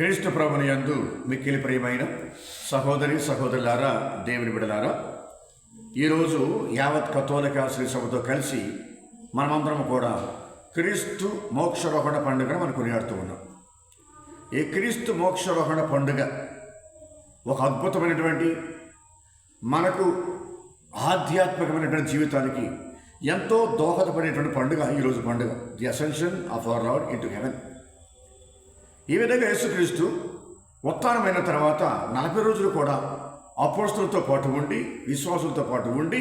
క్రీస్తు ప్రభుని యందు మిక్కిలి ప్రియమైన సహోదరి సహోదరులారా, దేవుని బిడ్డలారా, ఈరోజు యావత్ కథోలిక శ్రీ సభతో కలిసి మనమందరం కూడా క్రీస్తు మోక్షారోహణ పండుగను మనం కొనియాడుతూ ఉన్నాం. ఈ క్రీస్తు మోక్షారోహణ పండుగ ఒక అద్భుతమైనటువంటి, మనకు ఆధ్యాత్మికమైనటువంటి జీవితానికి ఎంతో దోహదపడేటువంటి పండుగ ఈరోజు పండుగ, the ascension of our Lord into heaven. ఈ విధంగా యేసుక్రీస్తు ఉత్థానమైన తర్వాత 40 రోజులు కూడా అపోస్తలులతో పాటు ఉండి, విశ్వాసులతో పాటు ఉండి,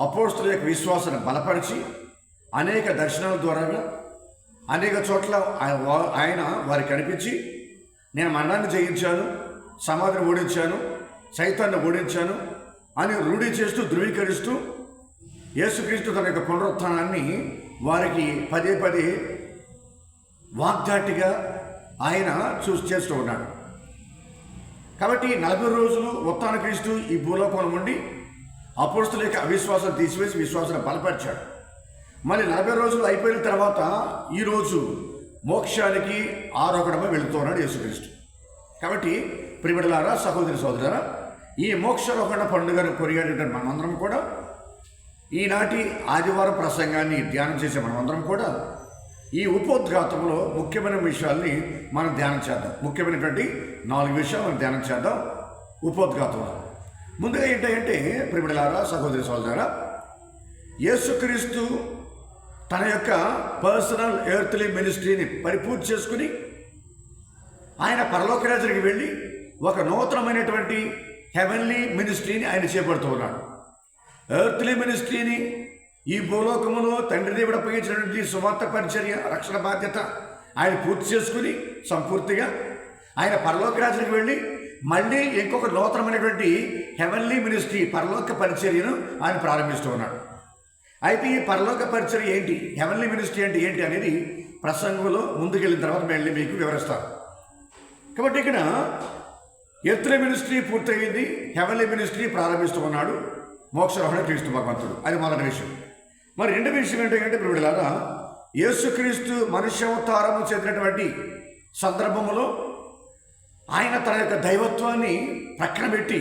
అపోస్తలుల యొక్క విశ్వాసాన్ని బలపరిచి అనేక దర్శనాల ద్వారా అనేక చోట్ల ఆయన వారికి కనిపించి, నేను మరణాన్ని జయించాను, సమాధిని ఓడించాను, సైతాన్ని ఓడించాను అని రూఢి చేస్తూ ధృవీకరిస్తూ యేసుక్రీస్తు తన యొక్క పునరుత్థానాన్ని వారికి పదే పదే వాగ్దాటిగా ఆయన చేస్తూ ఉన్నాడు. కాబట్టి 40 రోజులు ఉత్థాన క్రీస్తు ఈ భూలోకంలో ఉండి అపోస్తలుల యొక్క అవిశ్వాసం తీసివేసి విశ్వాసాన్ని బలపరిచాడు. మళ్ళీ 40 రోజులు అయిపోయిన తర్వాత ఈరోజు మోక్షానికి ఆరోహణమై వెళుతున్నాడు యేసుక్రీస్తు. కాబట్టి ప్రియబిడ్డలారా, సహోదరి సోదరులారా, ఈ మోక్షారోహణ పండుగను కొనియాడేటువంటి మనమందరం కూడా, ఈనాటి ఆదివారం ప్రసంగాన్ని ధ్యానం చేసే మనమందరం కూడా ఈ ఉపోద్ఘాతంలో ముఖ్యమైన విషయాల్ని మనం ధ్యానం చేద్దాం. ముఖ్యమైనటువంటి 4 విషయాలు మనం ధ్యానం చేద్దాం ఉపోద్ఘాతంలో. ముందుగా ఏంటంటే ప్రియబిడ్డలారా, సహోదరి సోదరులారా, యేసుక్రీస్తు తన యొక్క పర్సనల్ ఎర్త్లీ మినిస్ట్రీని పరిపూర్తి చేసుకుని ఆయన పరలోక రాజ్యానికి వెళ్ళి ఒక నూతనమైనటువంటి హెవెన్లీ మినిస్ట్రీని ఆయన చేపడుతూ ఉన్నాడు. ఎర్త్లీ మినిస్ట్రీని ఈ భూలోకములో తండ్రి దేవుడు అప్పగించినటువంటి సువార్త పరిచర్య, రక్షణ బాధ్యత ఆయన పూర్తి చేసుకుని సంపూర్తిగా ఆయన పరలోక రాజ్యానికి వెళ్ళి మళ్ళీ ఇంకొక నూతనమైనటువంటి హెవెన్లీ మినిస్ట్రీ, పరలోక పరిచర్యను ఆయన ప్రారంభిస్తూ ఉన్నాడు. అయితే ఈ పరలోక పరిచర్య ఏంటి, హెవెన్లీ మినిస్ట్రీ అంటే ఏంటి అనేది ప్రసంగంలో ముందుకెళ్ళిన తర్వాత మళ్ళీ మీకు వివరిస్తాను. కాబట్టి ఇక్కడ ఎర్త్లీ మినిస్ట్రీ పూర్తయింది, హెవెన్లీ మినిస్ట్రీ ప్రారంభిస్తూ ఉన్నాడు మోక్షారోహణ క్రీస్తు భగవంతుడు. అది మొదటి విషయం. మరి రెండో విషయం ఏంటంటే ప్రియబిడ్డలారా, యేసుక్రీస్తు మనుష్యావతారము చెందినటువంటి సందర్భంలో ఆయన తన యొక్క దైవత్వాన్ని ప్రక్కన పెట్టి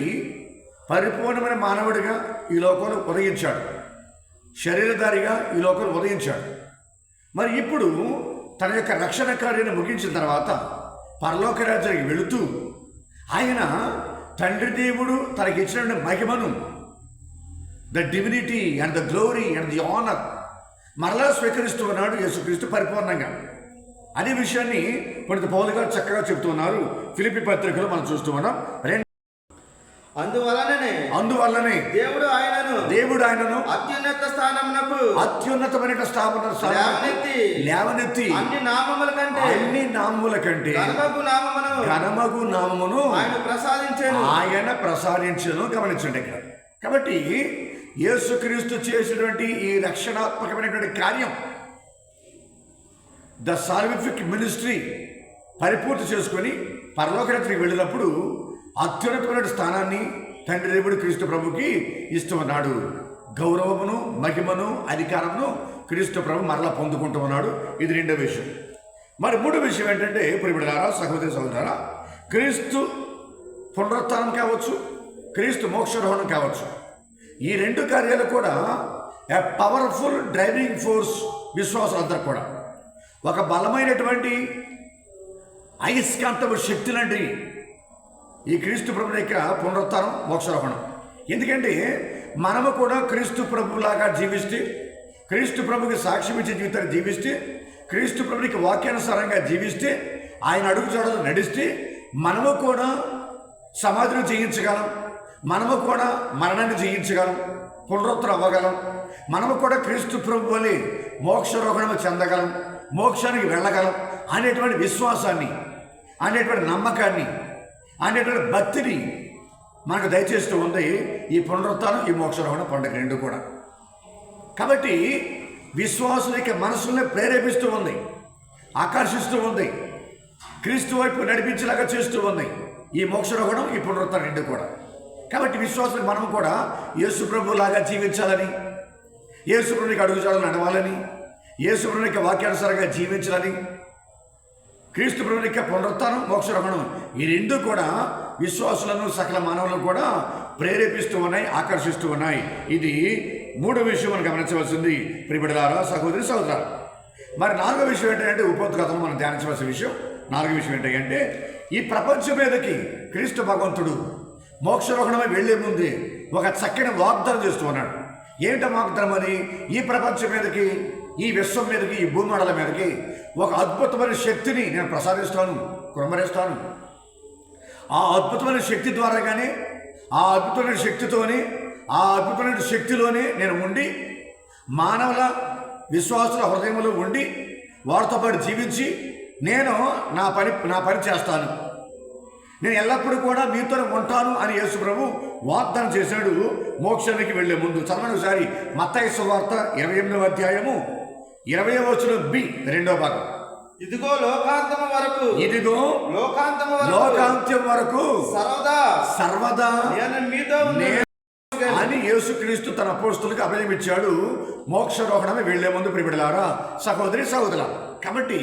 పరిపూర్ణమైన మానవుడిగా ఈ లోకంలో ఉదయించాడు, శరీరధారిగా ఈ లోకంలో ఉదయించాడు. మరి ఇప్పుడు తన యొక్క రక్షణ కార్యాన్ని ముగించిన తర్వాత పరలోక రాజ్యానికి వెళుతూ ఆయన తండ్రి దేవుడు తనకి ఇచ్చినటువంటి మహిమను, the divinity and the glory and the honour మరలా స్వీకరిస్తూ ఉన్నాడు యేసుక్రీస్తు పరిపూర్ణంగా. అదే విషయాన్ని పండిత పౌలు గారు చక్కగా చెప్తున్నారు. ఫిలిప్పీ పత్రికలో మనం చూస్తూ ఉన్నాం. అందువల్లనే దేవుడు ఆయనను అత్యున్నతమైన లేవనెత్తి అన్ని నామముల కంటే ఘనమగు నామమును ఆయన ప్రసాదించెను. గమనించండి ఇక్కడ. కాబట్టి యేసుక్రీస్తు చేసినటువంటి ఈ రక్షణాత్మకమైనటువంటి కార్యం, ద సాల్విఫిక్ మినిస్ట్రీ పరిపూర్తి చేసుకొని పరలోకరాజ్యానికి వెళ్ళినప్పుడు అత్యున్నతమైన స్థానాన్ని తండ్రి దేవుడు క్రీస్తు ప్రభుకి ఇస్తూ ఉన్నాడు. గౌరవమును, మహిమను, అధికారమును క్రీస్తు ప్రభు మరలా పొందుకుంటూ ఉన్నాడు. ఇది రెండో విషయం. మరి మూడో విషయం ఏంటంటే ప్రియబిడ్డలారా, సహోదరి సహోదరులారా, క్రీస్తు పునరుత్థానం కావచ్చు, క్రీస్తు మోక్షారోహణం కావచ్చు, ఈ రెండు కార్యాలు కూడా ఏ పవర్ఫుల్ డ్రైవింగ్ ఫోర్స్ విశ్వాసాలందరూ కూడా ఒక బలమైనటువంటి అయస్కాంతపు శక్తి లాంటి ఈ క్రీస్తు ప్రభు యొక్క పునరుత్థానం, మోక్షారోహణం. ఎందుకంటే మనము కూడా క్రీస్తు ప్రభులాగా జీవిస్తే, క్రీస్తు ప్రభుకి సాక్ష్యం ఇచ్చే జీవితాన్ని జీవిస్తే, క్రీస్తు ప్రభునికి వాక్యానుసారంగా జీవిస్తే, ఆయన అడుగుజాడలు నడిస్తే మనము కూడా సమాధిని జయించగలం, మనము కూడా మరణాన్ని జయించగలం, పునరుత్థానం అవ్వగలం, మనము కూడా క్రీస్తు ప్రభు వలె మోక్షారోహణము చెందగలం, మోక్షానికి వెళ్ళగలం అనేటువంటి విశ్వాసాన్ని, అనేటువంటి నమ్మకాన్ని, అనేటువంటి భక్తిని మనకు దయచేస్తూ ఉంది ఈ పునరుత్థానం, ఈ మోక్షారోహణ పండుగ రెండు కూడా. కాబట్టి విశ్వాసుల యొక్క మనసుల్ని ప్రేరేపిస్తూ ఉంది, ఆకర్షిస్తూ ఉంది, క్రీస్తు వైపు నడిపించేలాగా చేస్తూ ఉంది ఈ మోక్షారోహణం, ఈ పునరుత్థానం రెండు కూడా. కాబట్టి విశ్వాసులకు మనం కూడా యేసు ప్రభులాగా జీవించాలని, యేసు ప్రభునికి అడుగుజాడలు నడవాలని, యేసు ప్రభునికి వాక్యానుసారంగా జీవించాలని, క్రీస్తు ప్రభువు యొక్క పునరుత్థానం, మోక్షరోహణం, ఈ రెండు కూడా విశ్వాసులను సకల మానవులను కూడా ప్రేరేపిస్తూ ఉన్నాయి, ఆకర్షిస్తూ ఉన్నాయి. ఇది మూడో విషయం మనం గమనించవలసింది ప్రియబిడ్డలారా, సహోదరి సహోదరులారా. మరి నాలుగో విషయం ఏంటంటే ఉపోద్ఘాతం మనం ధ్యానించవలసిన విషయం. నాలుగో విషయం ఏంటంటే ఈ ప్రపంచం మీదకి క్రీస్తు భగవంతుడు మోక్షరోహణమై వెళ్లే ముందే ఒక చక్కని వాగ్దానం చేస్తూ ఉన్నాడు. ఏమిటో వాగ్దానం అది? ఈ ప్రపంచం మీదకి, ఈ విశ్వం మీదకి, ఈ భూమండలం మీదకి ఒక అద్భుతమైన శక్తిని నేను ప్రసాదిస్తాను, కుమ్మరిస్తాను. ఆ అద్భుతమైన శక్తి ద్వారాగానే, ఆ అద్భుతమైన శక్తితోనే, ఆ అద్భుతమైన శక్తిలోనే నేను ఉండి మానవుల విశ్వాసుల హృదయంలో ఉండి వారితో పాటు జీవించి నేను నా పని చేస్తాను, నేను ఎల్లప్పుడూ కూడా మీతో ఉంటాను అని యేసు ప్రభు వాగ్దానం చేశాడు మోక్షానికి వెళ్లే ముందు. చదవండి ఒకసారి మత్తయి సువార్త 28వ అధ్యాయము 20వ వచనం బి, 2వ భాగం. ఇదిగో లోకాంతము వరకు, ఇదిగో లోకాంత్యం వరకు సర్వదా నేను మీతో అని యేసుక్రీస్తు తన అపోస్తలులకు అభయమిచ్చాడు మోక్షరోహణమే వెళ్లే ముందు. ప్రియబిడ్డలారా, సహోదరి సహోదరులారా, కాబట్టి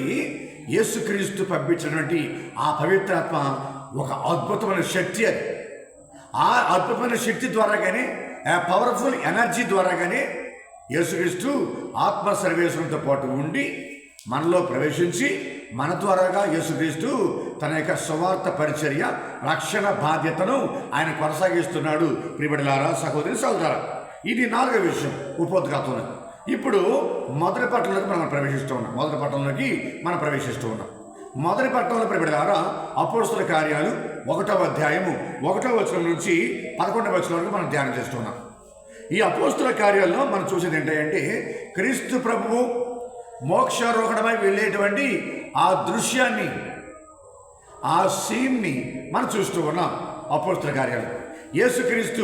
యేసుక్రీస్తు పంపించినటువంటి ఆ పవిత్రాత్మ ఒక అద్భుతమైన శక్తి. అది ఆ అద్భుతమైన శక్తి ద్వారాగానే, ఆ పవర్ఫుల్ ఎనర్జీ ద్వారాగానే యేసుక్రీస్తు ఆత్మ సర్వేశ్వరంతో పాటు ఉండి మనలో ప్రవేశించి మన ద్వారాగా యేసుక్రీస్తు తన యొక్క సువార్త పరిచర్య, రక్షణ బాధ్యతను ఆయన కొనసాగిస్తున్నాడు. ప్రియబిడ్డలారా, సహోదరి సహోదరులారా, ఇది నాలుగో విషయం ఉపోద్ఘాతం. ఇప్పుడు మొదటి పట్టణంలోకి మనం ప్రవేశిస్తూ ఉన్నాం. మొదటి పట్టణంలో ప్రియబిడ్డలారా, అపోస్తల కార్యాలు 1వ అధ్యాయము 1వ వచనం నుంచి 11వ వచనం వరకు మనం ధ్యానం చేస్తున్నాం. ఈ అపోస్తల కార్యాల్లో మనం చూసేది ఏంటంటే క్రీస్తు ప్రభువు మోక్షారోహణమై వెళ్ళేటువంటి ఆ దృశ్యాన్ని, ఆ సీన్ని మనం చూస్తూ ఉన్నాం. అపోస్తల కార్యాలు యేసుక్రీస్తు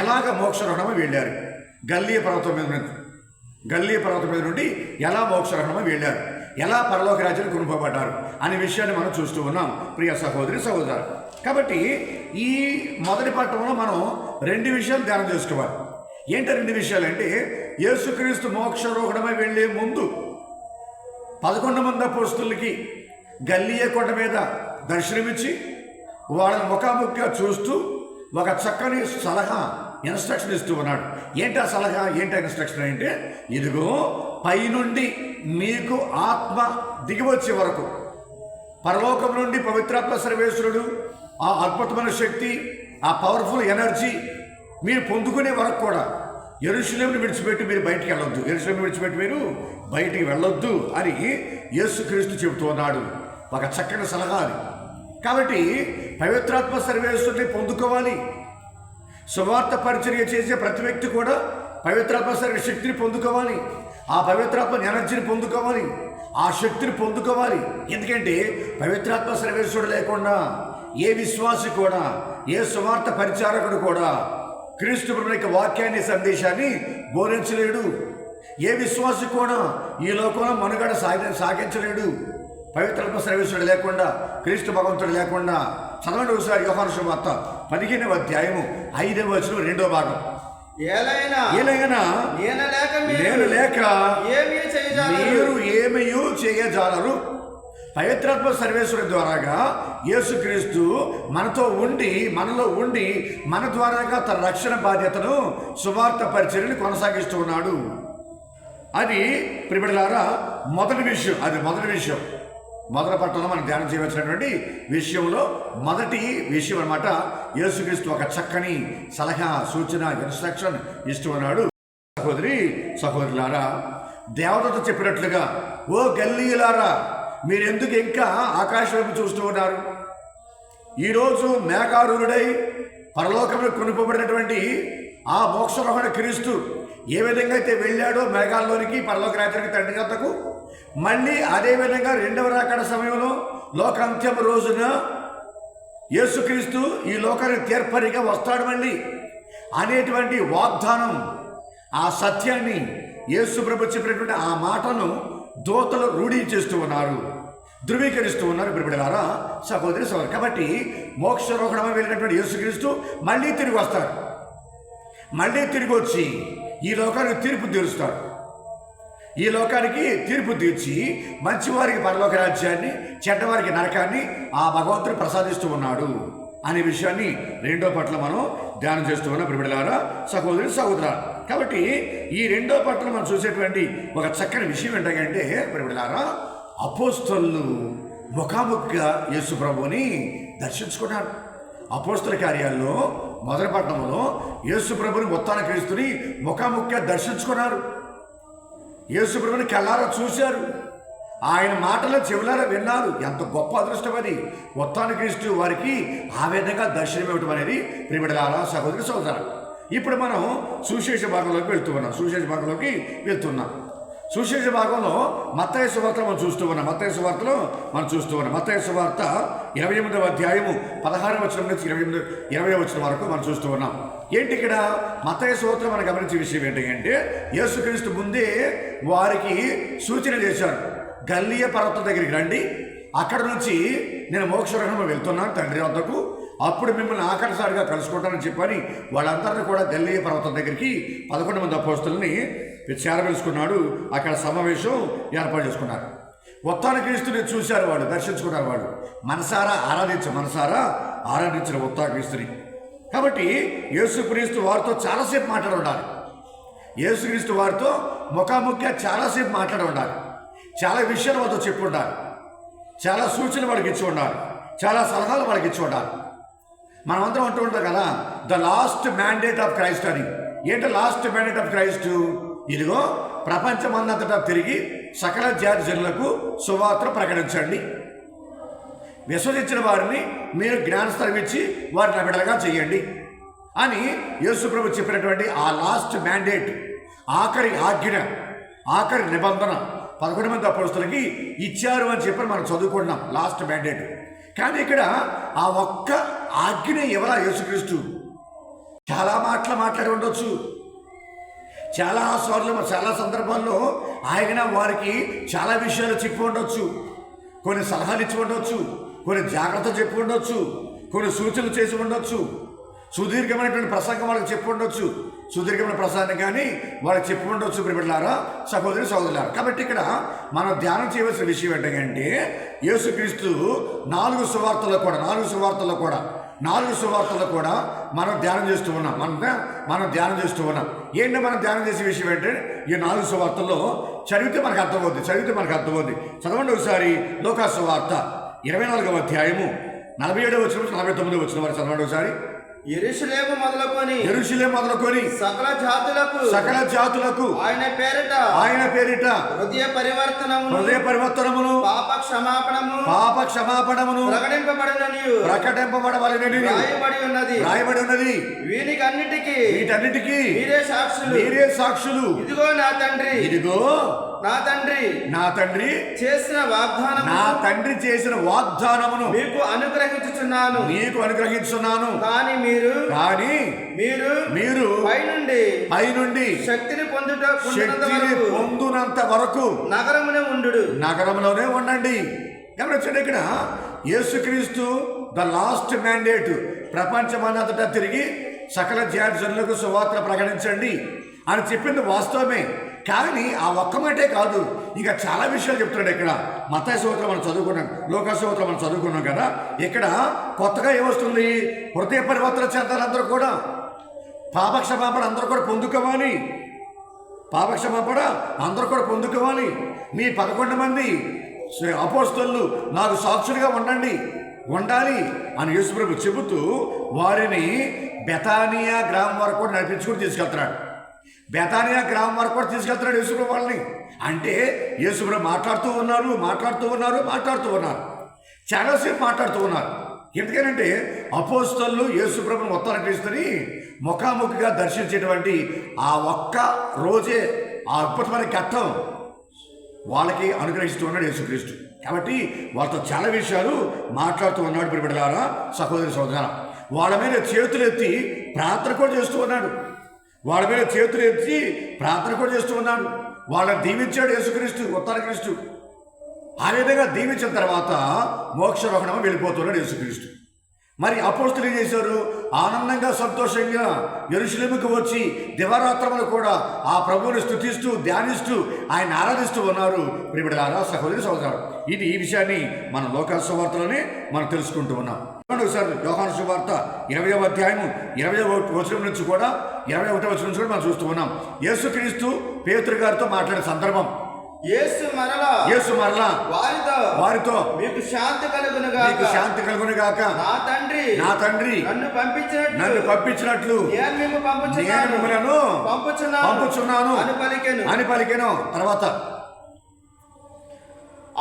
ఎలాగ మోక్షారోహణమై వెళ్ళారు, గల్లియ పర్వతం మీద నుండి ఎలా మోక్షారోహణమై వెళ్ళారు, ఎలా పరలోక రాజ్యాన్ని కొనుక్కోబడ్డారు అనే విషయాన్ని మనం చూస్తూ ఉన్నాం ప్రియ సహోదరి సహోదరు. కాబట్టి ఈ మొదటి పట్టణంలో మనం 2 విషయాలు ధ్యానం చేసుకోవాలి. ఏంటో 2 విషయాలు అంటే, యేసుక్రీస్తు మోక్షారోహణమై వెళ్ళే ముందు 11 మంది అపోస్తలులకి గల్లియ కొండ మీద దర్శనమిచ్చి వాళ్ళని ముఖాముఖిగా చూస్తూ ఒక చక్కని సలహా, ఇన్స్ట్రక్షన్ ఇస్తూ ఉన్నాడు. ఏంటి ఆ సలహా, ఏంటి ఇన్స్ట్రక్షన్ అంటే, ఇదిగో పైనుండి మీకు ఆత్మ దిగివచ్చే వరకు, పరలోకం నుండి పవిత్రాత్మ సర్వేశ్వరుడు ఆ అద్భుతమైన శక్తి, ఆ పవర్ఫుల్ ఎనర్జీ మీరు పొందుకునే వరకు కూడా యెరూషలేమును విడిచిపెట్టి మీరు బయటికి వెళ్ళొద్దు, యెరూషలేమును విడిచిపెట్టి మీరు బయటికి వెళ్ళొద్దు అని యేసుక్రీస్తు చెబుతూ ఉన్నాడు. ఒక చక్కని సలహా అది. కాబట్టి పవిత్రాత్మ సర్వేశ్వరుని పొందుకోవాలి. సువార్త పరిచర్య చేసే ప్రతి వ్యక్తి కూడా పవిత్రాత్మ శక్తిని పొందుకోవాలి, ఆ పవిత్రాత్మ ఎనర్జీని పొందుకోవాలి, ఆ శక్తిని పొందుకోవాలి. ఎందుకంటే పవిత్రాత్మ సర్వేశ్వరుడు లేకుండా ఏ విశ్వాసి కూడా, ఏ సువార్త పరిచారకుడు కూడా క్రీస్తు ప్రభువు యొక్క వాక్యాన్ని, సందేశాన్ని బోధించలేడు. ఏ విశ్వాసి కూడా ఈ లోకంలో మనుగడ సాగించలేడు పవిత్రాత్మ సర్వేశ్వరుడు లేకుండా, క్రీస్తు భగవంతుడు లేకుండా. చదవండి ఒకసారి యోహాను సువార్త 15వ అధ్యాయము 5వ వచనం 2వ భాగం. ఏలైనా నేను లేక మీరు ఏమీ చేయజాలరు. పవిత్రాత్మ సర్వేశ్వరుడి ద్వారాగా యేసుక్రీస్తు మనతో ఉండి, మనలో ఉండి, మన ద్వారాగా తన రక్షణ బాధ్యతను, సువార్త పరిచర్యను కొనసాగిస్తూ ఉన్నాడు. అది ప్రియబిడ్డలారా మొదటి విషయం. మొదటి పట్టణంలో మనం ధ్యానం చేయవలసినటువంటి విషయంలో మొదటి విషయం అన్నమాట. యేసుక్రీస్తు ఒక చక్కని సలహా, సూచన, ఇన్స్ట్రక్షన్ ఇస్తూ ఉన్నాడు. సహోదరి సహోదరులారా, దేవదూత చెప్పినట్లుగా, ఓ గల్లీయులారా, మీరెందుకు ఇంకా ఆకాశం వైపు చూస్తూ ఉన్నారు? ఈరోజు మేఘారూఢుడై పరలోకంలో కొనుక్కోబడినటువంటి ఆ మోక్షరోహణ క్రీస్తు ఏ విధంగా అయితే వెళ్ళాడో మేఘాల్లోనికి, పరలోక రాజ్యానికి, తండ్రి వద్దకు, మళ్ళీ అదేవిధంగా 2వ రాకడ సమయంలో లోకాంత్యం రోజున యేసుక్రీస్తు ఈ లోకానికి తీర్పరిగా వస్తాడు మళ్ళీ అనేటువంటి వాగ్దానం, ఆ సత్యాన్ని యేసు ప్రభు చెప్పినటువంటి ఆ మాటను దూతలు రూఢీచేస్తూ ఉన్నారు, ధృవీకరిస్తూ ఉన్నారు. ప్రియబిడ్డలారా, సహోదరి సహోదరు, కాబట్టి మోక్షరోహణమై వెళ్ళినటువంటి యేసుక్రీస్తు మళ్ళీ తిరిగి వస్తాడు. మళ్ళీ తిరిగి వచ్చి ఈ లోకానికి తీర్పు తీరుస్తాడు. ఈ లోకానికి తీర్పు తీర్చి మంచివారికి పరలోక రాజ్యాన్ని, చెడ్డవారికి నరకాన్ని ఆ భగవంతుడు ప్రసాదిస్తూ ఉన్నాడు అనే విషయాన్ని రెండో పట్ల మనం ధ్యానం చేస్తూ ఉన్నాం ప్రియబిడ్డలారా, సహోదరి సహోదరులారా. కాబట్టి ఈ రెండో పట్ల మనం చూసేటువంటి ఒక చక్కని విషయం ఏంటంటే ప్రియబిడ్డలారా, అపోస్తలులు ముఖాముఖిగా యేసు ప్రభువుని దర్శించుకున్నారు. అపోస్తల కార్యాల్లో మొదటి పట్టణంలో యేసు ప్రభుని ఉత్థాన క్రీస్తుని ముఖాముఖిగా దర్శించుకున్నారు. యేసు ప్రభుని కళ్ళారా చూశారు, ఆయన మాటలు చెవులారా విన్నారు. ఎంత గొప్ప అదృష్టం అది. ఉత్థాన క్రీస్తు వారికి ఆ విధంగా దర్శనం ఇవ్వటం అనేది ప్రియబిడ్డలారా, సహోదరి సహోదరులు. ఇప్పుడు మనం సువిశేష భాగంలోకి వెళ్తున్నాం. సువిశేష భాగంలో మత్తయి సువార్తలో మనం చూస్తూ ఉన్నాం. మత్తయి సువార్త 28వ అధ్యాయము 16వ వచనం నుంచి 20వ వచనం వరకు మనం చూస్తూ ఉన్నాం. ఏంటి ఇక్కడ మత్తయి సువార్తలో మనం గమనించే విషయం ఏంటంటే, యేసుక్రీస్తు ముందే వారికి సూచన చేశారు. గల్లియ పర్వతం దగ్గరికి రండి, అక్కడ నుంచి నేను మోక్షరహంలో వెళ్తున్నాను తండ్రి వద్దకు, అప్పుడు మిమ్మల్ని ఆఖరిసారిగా కలుసుకుంటానని చెప్పని వాళ్ళందరినీ కూడా గల్లియ పర్వతం దగ్గరికి 11 మంది అపోస్తలుని చేరవేసుకున్నాడు. అక్కడ సమావేశం ఏర్పాటు చేసుకున్నారు. ఉత్థాన క్రీస్తుని చూశారు వాళ్ళు, దర్శించుకున్నారు వాళ్ళు. మనసారా ఆరాధించిన ఉత్థాన క్రీస్తుని. కాబట్టి యేసుక్రీస్తు వారితో చాలాసేపు మాట్లాడి ఉండాలి. యేసుక్రీస్తు వారితో ముఖాముఖిగా చాలాసేపు మాట్లాడి ఉండాలి. చాలా విషయాలు వాళ్ళతో చెప్పి ఉండాలి. చాలా సూచనలు వాళ్ళకి ఇచ్చి ఉండాలి. చాలా సలహాలు వాళ్ళకి ఇచ్చి ఉండాలి. మనమందరం అంటూ ఉంటాం కదా, the last mandate of Christ అని. ఏంటో లాస్ట్ మ్యాండేట్ ఆఫ్ క్రైస్ట్? ఇదిగో ప్రపంచమందంతటా తిరిగి సకల జాతి జనులకు సువార్తను ప్రకటించండి, విశ్వసించిన వారిని మీరు జ్ఞానస్థలం ఇచ్చి వారిని బిడ్డలుగా చేయండి అని యేసు ప్రభు చెప్పినటువంటి ఆ లాస్ట్ మ్యాండేట్, ఆఖరి ఆజ్ఞ, ఆఖరి నిబంధన 11 మంది అపోస్తలులకి ఇచ్చారు అని చెప్పి మనం చదువుకుంటున్నాం. Last mandate. కానీ ఇక్కడ ఆ ఒక్క ఆజ్ఞ ఎవరా? యేసుక్రీస్తు. చాలా మాట్లాడి ఉండొచ్చు, చాలా సార్లు చాలా సందర్భాల్లో ఆయన వారికి చాలా విషయాలు చెప్పి ఉండొచ్చు, కొన్ని సలహాలు ఇచ్చి ఉండొచ్చు, కొన్ని జాగ్రత్తలు చెప్పి ఉండొచ్చు, కొన్ని సూచనలు చేసి ఉండొచ్చు, సుదీర్ఘమైనటువంటి ప్రసంగం వాళ్ళకి చెప్పి ఉండొచ్చు, సుదీర్ఘమైన ప్రసంగం కానీ వాళ్ళకి చెప్పి ఉండొచ్చు ప్రియబిడ్డలారా, సహోదరి సహోదరులారా. కాబట్టి ఇక్కడ మనం ధ్యానం చేయవలసిన విషయం ఏంటంటే, యేసుక్రీస్తు 4 సువార్తల్లో కూడా మనం ధ్యానం చేస్తూ ఉన్నాం. ఏంటంటే మనం ధ్యానం చేసే విషయం ఏంటంటే, ఈ 4 సువార్తల్లో చదివితే మనకు అర్థమవుద్ది. చదవండి ఒకసారి. లూకా సువార్త 24వ అధ్యాయము 47వ వచనం నుంచి 49వ వచనం వరకు చదవండి ఒకసారి. యెరూషలేము మొదలుకొని సకల జాతులకు ఆయన పేరిట హృదయ పరివర్తనమును పాప క్షమాపణమును ప్రకటింపబడవలెనని రాయబడి ఉన్నది. వీటన్నిటికీ మీరే సాక్షులు. ఇదిగో నా తండ్రి చేసిన వాగ్దానమును మీకు అనుగ్రహించుచున్నాను. కానీ మీరు పైనుండి శక్తిని పొందునంత వరకు నగరంలోనే ఉండండి. గమనించండి, ఇక్కడ యేసుక్రీస్తు ద లాస్ట్ మ్యాండేట్, ప్రపంచమంతటా తిరిగి సకల జాతి జనులకు సువార్త ప్రకటించండి అని చెప్పింది వాస్తవమే. కానీ ఆ ఒక్క మాటే కాదు, ఇంకా చాలా విషయాలు చెప్తున్నాడు. ఇక్కడ మత్తయి సువార్తలో మనం చదువుకున్నాం, లూకా సువార్తలో మనం చదువుకున్నాం కదా. ఇక్కడ కొత్తగా ఏమొస్తుంది? హృదయ పరివర్తన చెందాలి అందరూ కూడా, పాపక్షమాపణ అందరూ కూడా పొందుకోవాలి. మీ 11 మంది అపోస్తలులు నాకు సాక్షులుగా ఉండాలి అని యేసుప్రభు చెబుతూ వారిని బెతానియా గ్రామం వరకు కూడా నడిపించుకుని తీసుకెళ్తున్నాడు. యేసుప్రభు వాళ్ళని. అంటే యేసుప్రభు మాట్లాడుతూ ఉన్నారు. చాలాసేపు మాట్లాడుతూ ఉన్నారు. ఎందుకనంటే అపోస్తలులు యేసుప్రభుని ఉత్థాన క్రీస్తుని ముఖాముఖిగా దర్శించేటువంటి ఆ ఒక్క రోజే ఆ అద్భుతమైన ఘట్టం వాళ్ళకి అనుగ్రహిస్తూ ఉన్నాడు యేసుక్రీస్తు. కాబట్టి వాళ్ళతో చాలా విషయాలు మాట్లాడుతూ ఉన్నాడు ప్రియబిడ్డలారా, సహోదరి సహోదరులారా. వాళ్ళ మీద చేతులెత్తి ప్రార్థన కూడా చేస్తూ ఉన్నాడు. వాళ్ళని దీవించాడు యేసుక్రీస్తు, ఉత్థాన క్రీస్తు. ఆ విధంగా దీవించిన తర్వాత మోక్షరోహణం వెళ్ళిపోతున్నాడు యేసుక్రీస్తు. మరి అపోస్తులు ఏం చేశారు? ఆనందంగా సంతోషంగా యెరూషలేముకు వచ్చి దివారాత్రములు కూడా ఆ ప్రభువుని స్తుతిస్తూ ధ్యానిస్తూ ఆయన ఆరాధిస్తూ ఉన్నారు. ప్రియబిడ్డలారా, సహోదరి సహోదరులు, ఈ విషయాన్ని మన లోకాసు సువార్తలోనే మనం తెలుసుకుంటూ ఉన్నాం. ఒకసారి యోహాను సువార్త 20వ అధ్యాయము 21వ వచనం నుంచి కూడా 21వ వచనం నుంచి కూడా మనం చూస్తూ ఉన్నాం. యేసుక్రీస్తు పేతురు గారితో మాట్లాడే సందర్భం. యేసు మరలా వారితో మీకు శాంతి కలుగును గాక. నా తండ్రి నన్ను పంపించినట్లు నేను మిమ్మల్ని పంపుచున్నాను అని పలికెను. తర్వాత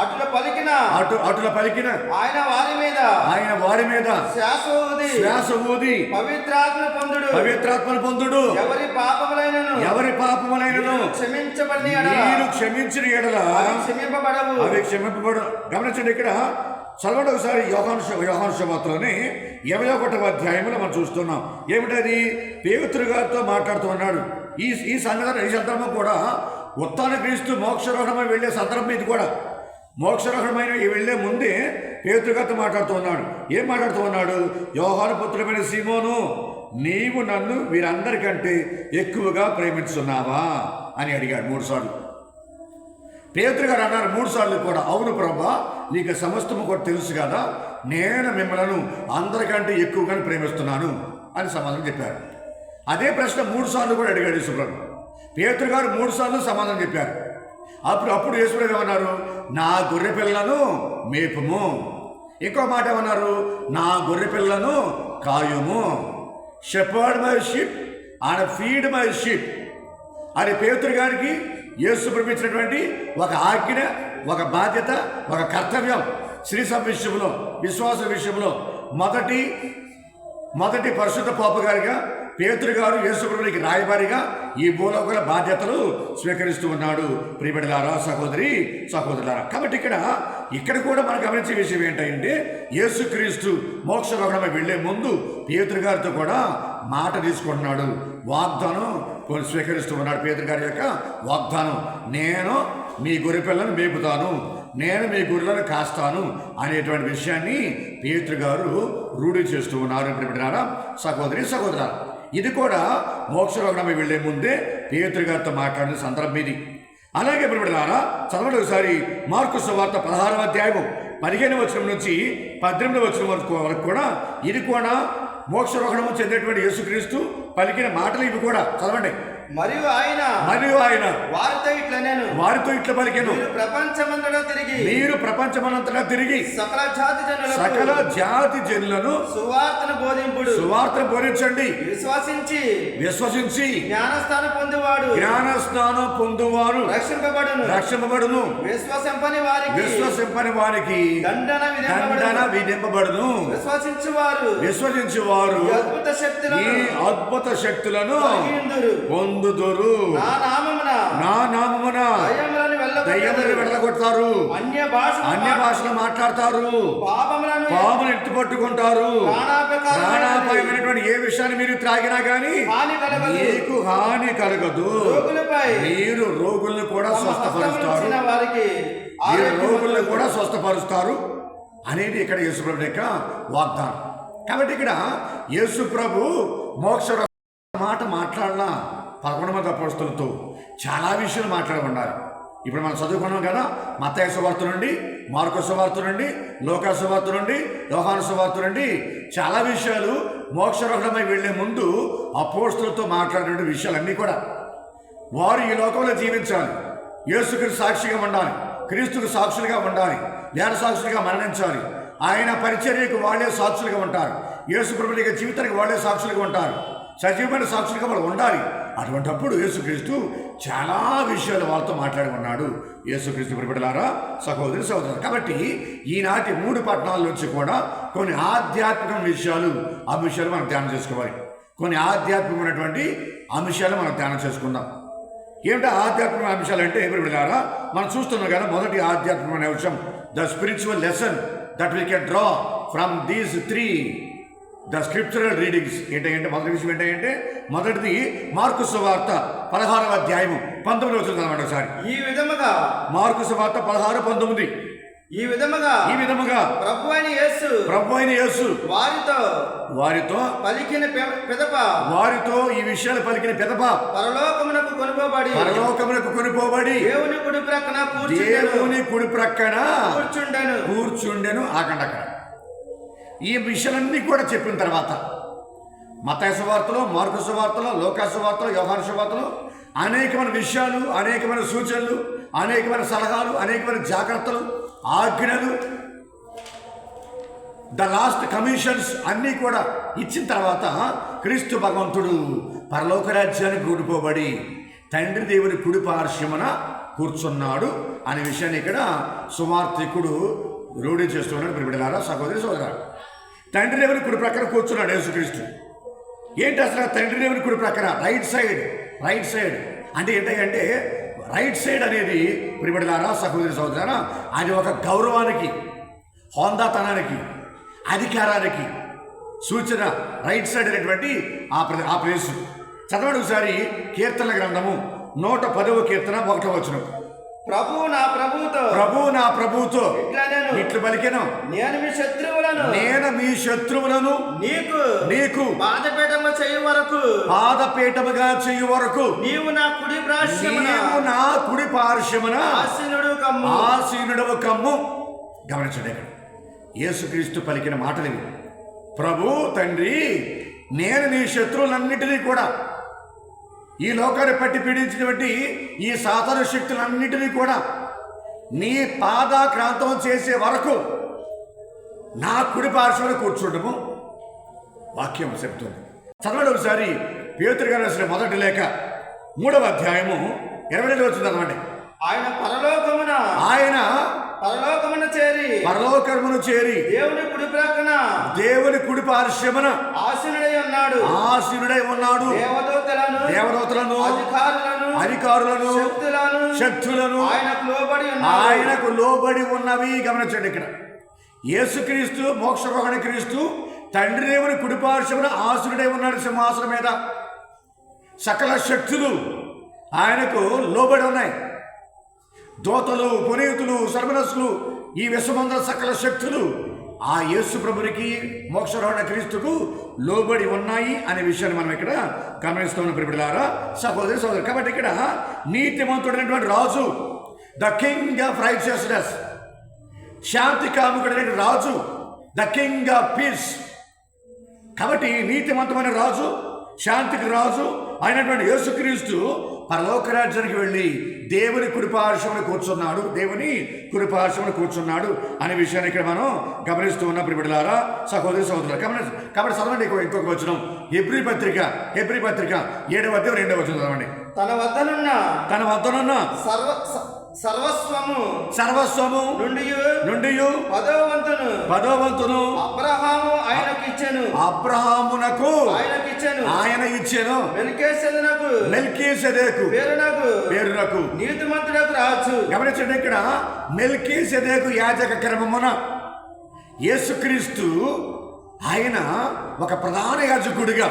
అటుల పలికిన ఆయన వారి మీద శ్వాస ఊది పవిత్రాత్మను పొందుడు. ఎవరి పాపములైనను మీరు క్షమించిన ఎడల అవి క్షమింపబడు. గమనించండి, ఇక్కడ చదవండి ఒకసారి యోహాను సువార్తలోని 21వ అధ్యాయంలో మనం చూస్తున్నాం. ఏమిటది? పేతురు గారితో మాట్లాడుతూ ఉన్నాడు. ఈ సందర్భం కూడా ఉత్థాన క్రీస్తు మోక్షారోహణమై వెళ్ళే సందర్భం ఇది కూడా. మోక్షారోహణమైన వెళ్లే ముందే పేతురు గారితో మాట్లాడుతూ ఉన్నాడు. ఏం మాట్లాడుతూ ఉన్నాడు? యోహాను పుత్రుడైన సీమోను, నీవు నన్ను వీరందరికంటే ఎక్కువగా ప్రేమించున్నావా అని అడిగాడు 3 సార్లు. పేతురు గారు అన్నారు 3 సార్లు కూడా, అవును ప్రభువా, నీకు సమస్తము కూడా తెలుసు కదా, నేను మిమ్మల్ని అందరికంటే ఎక్కువగానే ప్రేమిస్తున్నాను అని సమాధానం చెప్పారు. అదే ప్రశ్న 3 సార్లు కూడా అడిగాడు యేసుప్రభు. పేతురు గారు 3 సార్లు సమాధానం చెప్పారు. అప్పుడు యేసుప్రభు ఏమన్నారు? నా గొర్రె పిల్లను మేపుము. ఇంకో మాట ఏమన్నారు? నా గొర్రె పిల్లను కాయుము. Shepherd my sheep and feed my sheep అని పేతురు గారికి యేసుప్రభు ఇచ్చినటువంటి ఒక ఆజ్ఞ, ఒక బాధ్యత, ఒక కర్తవ్యం. శ్రీసభ విషయంలో, విశ్వాస విషయంలో మొదటి పరిశుద్ధ పాప గారిగా పేతురు గారు యేసుప్రభునికి రాయబారిగా ఈ భూలోకల బాధ్యతలు స్వీకరిస్తూ ఉన్నాడు. ప్రియబిడ్డలారా, సహోదరులారా, కాబట్టి ఇక్కడ కూడా మనం గమనించే విషయం ఏంటంటే, యేసుక్రీస్తు మోక్షలోకమై వెళ్లే ముందు పేతురు గారితో కూడా మాట తీసుకుంటున్నాడు. వాగ్దానం స్వీకరిస్తూ ఉన్నాడు. పేతురు గారి యొక్క వాగ్దానం, నేను మీ గొర్రె పిల్లను మేపుతాను, నేను మీ గొర్రెలను కాస్తాను అనేటువంటి విషయాన్ని పేతురు గారు రూఢి చేస్తూ ఉన్నారు. ప్రియబిడ్డలారా, సహోదరులారా, ఇది కూడా మోక్షలోకమై వెళ్లే ముందే పేతురు గారితో మాట్లాడిన సందర్భం ఇది. అలాగే ప్రియబిడ్డలారా, చదవండి ఒకసారి మార్కు సువార్త 16వ అధ్యాయము 15వ వచనం నుంచి 18వ వచనం వరకు కూడా ఇది కూడా మోక్షరోహణము చెందేటువంటి యేసుక్రీస్తు పలికిన మాటలు ఇవి కూడా చదవండి. మరియు ఆయన వారితో ఇట్లా పలికెను, మీరు ప్రపంచమంతటా తిరిగి సకల జాతి జనులను సువార్తను బోధించండి. విశ్వసించి జ్ఞానస్నానం పొందువారు రక్షింపబడును. విశ్వసింపని వారికి దండన విధింపబడును. విశ్వసించువారు ఈ అద్భుత శక్తులను పొందుదురు. నా నామమున దయ్యములను వెళ్ళగొడతారు, అన్య భాషలు మాట్లాడతారు, పాములను ఎత్తి పట్టుకుంటారు, ప్రాణాపాయమైనటువంటి ఏ విషయాన్ని మీరు త్రాగినా గానీ మీకు హాని కలగదు. మీరు రోగులను కూడా స్వస్థపరుస్తారు అనేది ఇక్కడ యేసుప్రభు యొక్క వాగ్దానం. కాబట్టి ఇక్కడ యేసుప్రభు మోక్ష మాట మాట్లాడిన 11 మంది అపోస్తలులతో చాలా విషయాలు మాట్లాడి ఉన్నారు. ఇప్పుడు మనం చదువుకున్నాం కదా, మత్తయి సువార్త నుండి, మార్కు సువార్త నుండి, లూకా సువార్త నుండి, యోహాను సువార్త నుండి చాలా విషయాలు మోక్షరోహణమై వెళ్లే ముందు అపోస్తలులతో మాట్లాడిన విషయాలన్నీ కూడా వారు ఈ లోకంలో జీవించాలి, యేసుకి సాక్షిగా ఉండాలి, క్రీస్తుకు సాక్షులుగా ఉండాలి, వేద సాక్షులుగా మరణించాలి, ఆయన పరిచర్యకు వాళ్ళే సాక్షులుగా ఉంటారు, యేసు ప్రభువు యొక్క జీవితానికి వాళ్ళే సాక్షులుగా ఉంటారు, సజీవమైన సాక్షులుగా వాళ్ళు ఉండాలి. అటువంటప్పుడు యేసుక్రీస్తు చాలా విషయాలు వాళ్ళతో మాట్లాడి ఉన్నాడు. యేసుక్రీస్తు ప్రియబిడ్డలారా, సహోదరులు. కాబట్టి ఈనాటి 3 పట్టణాల నుంచి కూడా కొన్ని ఆధ్యాత్మిక విషయాలు, ఆ విషయాలు మనం ధ్యానం చేసుకోవాలి. కొన్ని ఆధ్యాత్మికమైనటువంటి అంశాలు మనం ధ్యానం చేసుకుందాం. ఏమిటో ఆధ్యాత్మిక అంశాలు అంటే ప్రియబిడ్డలారా, మనం చూస్తున్నాం కదా, మొదటి ఆధ్యాత్మికమైన అంశం the spiritual lesson that we can draw from these 3 the scriptural readings. ఏంటంటే మొదటి విషయం ఏంటంటే, మొదటిది మార్కు సువార్త 16వ అధ్యాయము 19వ వచనం అన్నమాట. ఒకసారి ఈ విధముగా మార్కు సువార్త 16:19 ఈ విధముగా ప్రభు అయిన యేసు వారితో పలికిన పెదప వారితో ఈ విషయాలు పలికిన పెదప పరలోకమునకు కొనుపోబడి దేవుని కుడి ప్రక్కన కూర్చుండెను. ఆకండి అక్కడ. ఈ విషయాలన్నీ కూడా చెప్పిన తర్వాత మత్తయి సువార్తలో, మార్కు సువార్తలో, లూకా సువార్తలో, యోహాను సువార్తలో అనేకమైన విషయాలు, అనేకమైన సూచనలు, అనేకమైన సలహాలు, అనేకమైన జాగ్రత్తలు, ఆజ్ఞలు, ద లాస్ట్ కమిషన్స్ అన్నీ కూడా ఇచ్చిన తర్వాత క్రీస్తు భగవంతుడు పరలోక రాజ్యానికి కూడిపోబడి తండ్రి దేవుని కుడి పార్శ్వమున కూర్చున్నాడు అనే విషయాన్ని ఇక్కడ సువార్తికుడు రూఢి చేస్తున్నాడు. ప్రియబిడ్డలారా, సహోదరి సోదరా, తండ్రి దేవుని కుడి ప్రక్కన కూర్చున్నాడు యేసుక్రీస్తు. ఏంటి అసలు తండ్రి దేవుని కుడి ప్రక్కన? రైట్ సైడ్ అంటే ఏంటంటే రైట్ సైడ్ అనేది ప్రియబిడ్డలారా, సహోదరి సోదరా, అది ఒక గౌరవానికి, హోందాతనానికి, అధికారానికి సూచన. రైట్ సైడ్ అనేటువంటి ఆ ప్లేసు. చదవండి ఒకసారి కీర్తనల గ్రంథము 110వ కీర్తన 1వ వచనం. ప్రభు నా ప్రభువుతో ఇట్లు పలికెను, నేను మీ శత్రువులను నీకు పాదపీఠముగా చేయు వరకు నీవు నా కుడి పార్శ్వమున ఆసీనుడవు కమ్ము. గమనించండి, ఇక్కడ యేసుక్రీస్తు పలికిన మాటలు ఇవి. ప్రభు తండ్రి, నేను నీ శత్రువులన్నిటినీ కూడా, ఈ లోకాన్ని పట్టి పీడించినటువంటి ఈ సాతాను శక్తులన్నిటినీ కూడా నీ పాదాక్రాంతం చేసే వరకు నా కుడి పార్శ్వమున కూర్చోటము వాక్యం చెప్తుంది. చదవండి ఒకసారి పేతురు గారు రాసిన మొదటి లేఖ 3వ అధ్యాయము 22వ వచనం చదవండి. ఆయన పరలోకమును చేరి దేవుని కుడి పార్శ్వమున ఆసీనుడై ఉన్నాడు. దేవదూతలను అధికారులను శక్తులను ఆయనకు లోబడి ఉన్నవి. గమనించండి, ఇక్కడ యేసుక్రీస్తు మోక్షరోహణ క్రీస్తు తండ్రి దేవుని కుడి పార్శ్వమున ఆసీనుడై ఉన్నాడు సింహాసనం మీద. సకల శక్తులు ఆయనకు లోబడి ఉన్నాయి. దోతలు, పునీతులు, సర్వనసులు, ఈ విశ్వమందర సకల శక్తులు ఆ యేసు ప్రభునికి మోక్షరోహణ క్రీస్తుకు లోబడి ఉన్నాయి అనే విషయాన్ని మనం ఇక్కడ గమనిస్తున్న ప్రియబిడ్డలారా, సహోదరి సహోదరు. కాబట్టి ఇక్కడ నీతిమంతుడైనటువంటి రాజు, ద కింగ్ ఆఫ్ రైచియస్నెస్, శాంతి కాముకుడైన రాజు, ద కింగ్ ఆఫ్ పీస్. కాబట్టి నీతిమంతమైన రాజు, శాంతికి రాజు అయినటువంటి యేసుక్రీస్తు పరలోక రాజ్యానికి వెళ్ళి దేవుని కుడిపార్శ్వమున కూర్చున్నాడు అనే విషయాన్ని ఇక్కడ మనం గమనిస్తూ ఉన్నాం ప్రియబిడ్డలారా, సహోదరి సహోదరులు. కాబట్టి చదవండి ఇంకొక వచనం. హెబ్రీ పత్రిక 7వ అధ్యాయం 2వ వచనం చదవండి. తన వద్దనున్న సర్వస్వము నుండి 10వ వంతును అబ్రహామునకు ఆయన ఇచ్చెను. మెల్కీసెదెకు పేరునకు నీతిమంతుడకు రాజు. గమనించండి, ఇక్కడ మెల్కీసెదెకు యాజక క్రమమున యేసుక్రీస్తు ఆయన ఒక ప్రధాన యాజకుడిగా,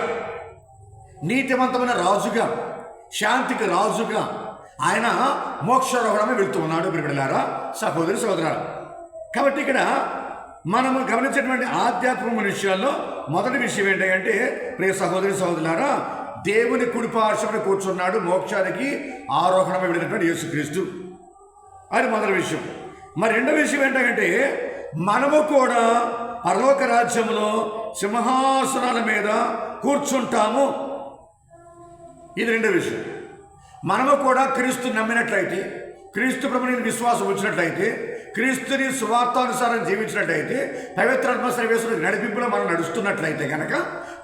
నీతిమంతమైన రాజుగా, శాంతికి రాజుగా ఆయన మోక్షారోహణమే వెళుతూ ఉన్నాడు ప్రియబిడ్డలారా, సహోదరి సహోదరులారా. కాబట్టి ఇక్కడ మనము గమనించేటువంటి ఆధ్యాత్మిక విషయాల్లో మొదటి విషయం ఏంటంటే ప్రియ సహోదరి సహోదరులారా, దేవుని కుడి పార్శ్వమున కూర్చున్నాడు మోక్షానికి ఆరోహణమే వెళ్ళినటువంటి యేసుక్రీస్తు. అది మొదటి విషయం. మరి రెండో విషయం ఏంటంటే మనము కూడా పరలోక రాజ్యంలో సింహాసనాల మీద కూర్చుంటాము. ఇది రెండో విషయం. మనము కూడా క్రీస్తు నమ్మినట్లయితే, క్రీస్తు ప్రభుని విశ్వాసం వచ్చినట్లయితే, క్రీస్తుని సువార్తానుసారం జీవించినట్లయితే, పవిత్రాత్మ సర్వేశ్వరుల నడిపింపులో మనం నడుస్తున్నట్లయితే కనుక,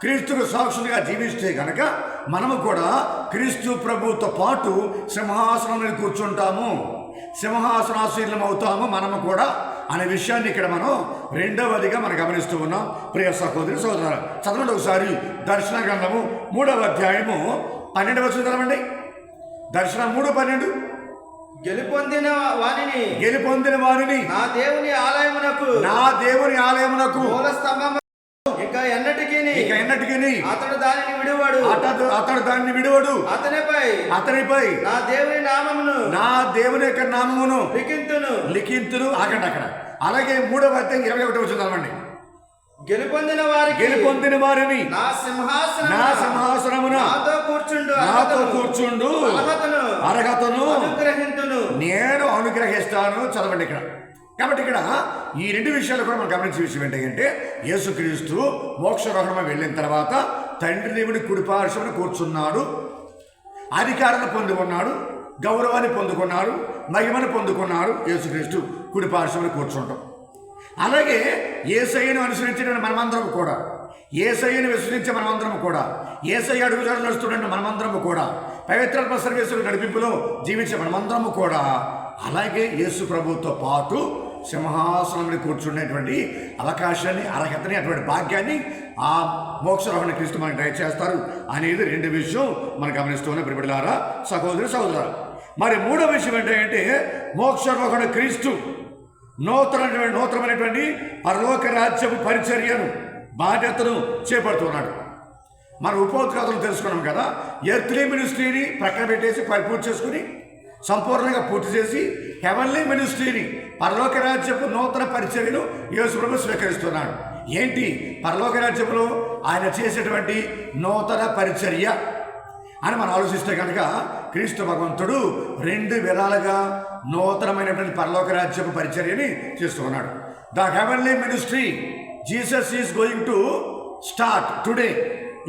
క్రీస్తుకు సాక్షులుగా జీవిస్తే కనుక మనము కూడా క్రీస్తు ప్రభుతో పాటు సింహాసనం మీద కూర్చుంటాము, సింహాసనాశీలం అవుతాము మనము కూడా అనే విషయాన్ని ఇక్కడ మనం రెండవదిగా మనం గమనిస్తూ ఉన్నాం. ప్రియ సహోదరి సహోదరు, చదవండి ఒకసారి దర్శన గ్రంథము 3వ అధ్యాయము 12వ వచనం చదవండి. దర్శనం 3:12. గెలుపొందిన వారిని నా దేవుని ఆలయమునకు మూలస్తంభము ఇక ఎన్నటికీ అతడు దానిని విడువడు. అతనిపై నా దేవుని యొక్క నామమును లిఖింతును. ఆగండి, అక్కడ అలాగే 3వ అధ్యాయం 21 వచ్చింది చదవండి. గెలుపొందిన వారికి గెలుపొందిన వారిని నా సింహాసనమున నాతో కూర్చుండు అర్హతను అనుగ్రహింతును. నేను అనుగ్రహిస్తాను. చదవండి ఇక్కడ. కాబట్టి ఇక్కడ ఈ 2 విషయాలు కూడా మనం గమనించే విషయం ఏంటంటే యేసుక్రీస్తు మోక్షారోహణం వెళ్ళిన తర్వాత తండ్రి దేవుని కుడిపార్శ్వమున కూర్చున్నాడు, అధికారాన్ని పొందుకున్నాడు, గౌరవాన్ని పొందుకున్నాడు, మహిమను పొందుకున్నాడు. యేసుక్రీస్తు కుడిపార్శ్వమున కూర్చుంటాం. అలాగే యేసయ్యను అనుసరించిన మనమందరం కూడా, యేసయ్యను విశ్వసించే మనమందరం కూడా, యేసయ్య అడుగుజాడలు నడుస్తున్న మనమందరము కూడా, పవిత్రాత్మ సర్వేశ్వరుల నడిపింపులో జీవించే మనమందరము కూడా అలాగే యేసు ప్రభుతో పాటు సింహాసనంలో కూర్చునేటువంటి అవకాశాన్ని, అర్హతని, అటువంటి భాగ్యాన్ని ఆ మోక్షారోహణ క్రీస్తు మనకు దయచేస్తారు అనేది 2 విషయం మనం గమనిస్తూనే ప్రియబిడ్డలారా, సహోదరి సహోదరులారా. మరి 3వ విషయం ఏంటంటే మోక్షారోహణ క్రీస్తు నూతనమైనటువంటి పరలోక రాజ్యపు పరిచర్యను, బాధ్యతను చేపడుతున్నాడు. మన ఉపోద్ఘాతలు తెలుసుకున్నాం కదా. ఎర్త్లీ మినిస్ట్రీని ప్రక్కన పెట్టేసి పూర్తి చేసుకుని సంపూర్ణంగా పూర్తి చేసి హెవెన్లీ మినిస్ట్రీని, పరలోక రాజ్యపు నూతన పరిచర్యను యేసు ప్రభు స్వీకరిస్తున్నాడు. ఏంటి పరలోక రాజ్యంలో ఆయన చేసేటువంటి నూతన పరిచర్య అని మనం ఆలోచిస్తే కనుక క్రీస్తు భగవంతుడు 2 విధాలుగా నూతనమైనటువంటి పరలోక రాజ్యపు పరిచర్యని చేస్తున్నాడు. The heavenly ministry Jesus is going to start today.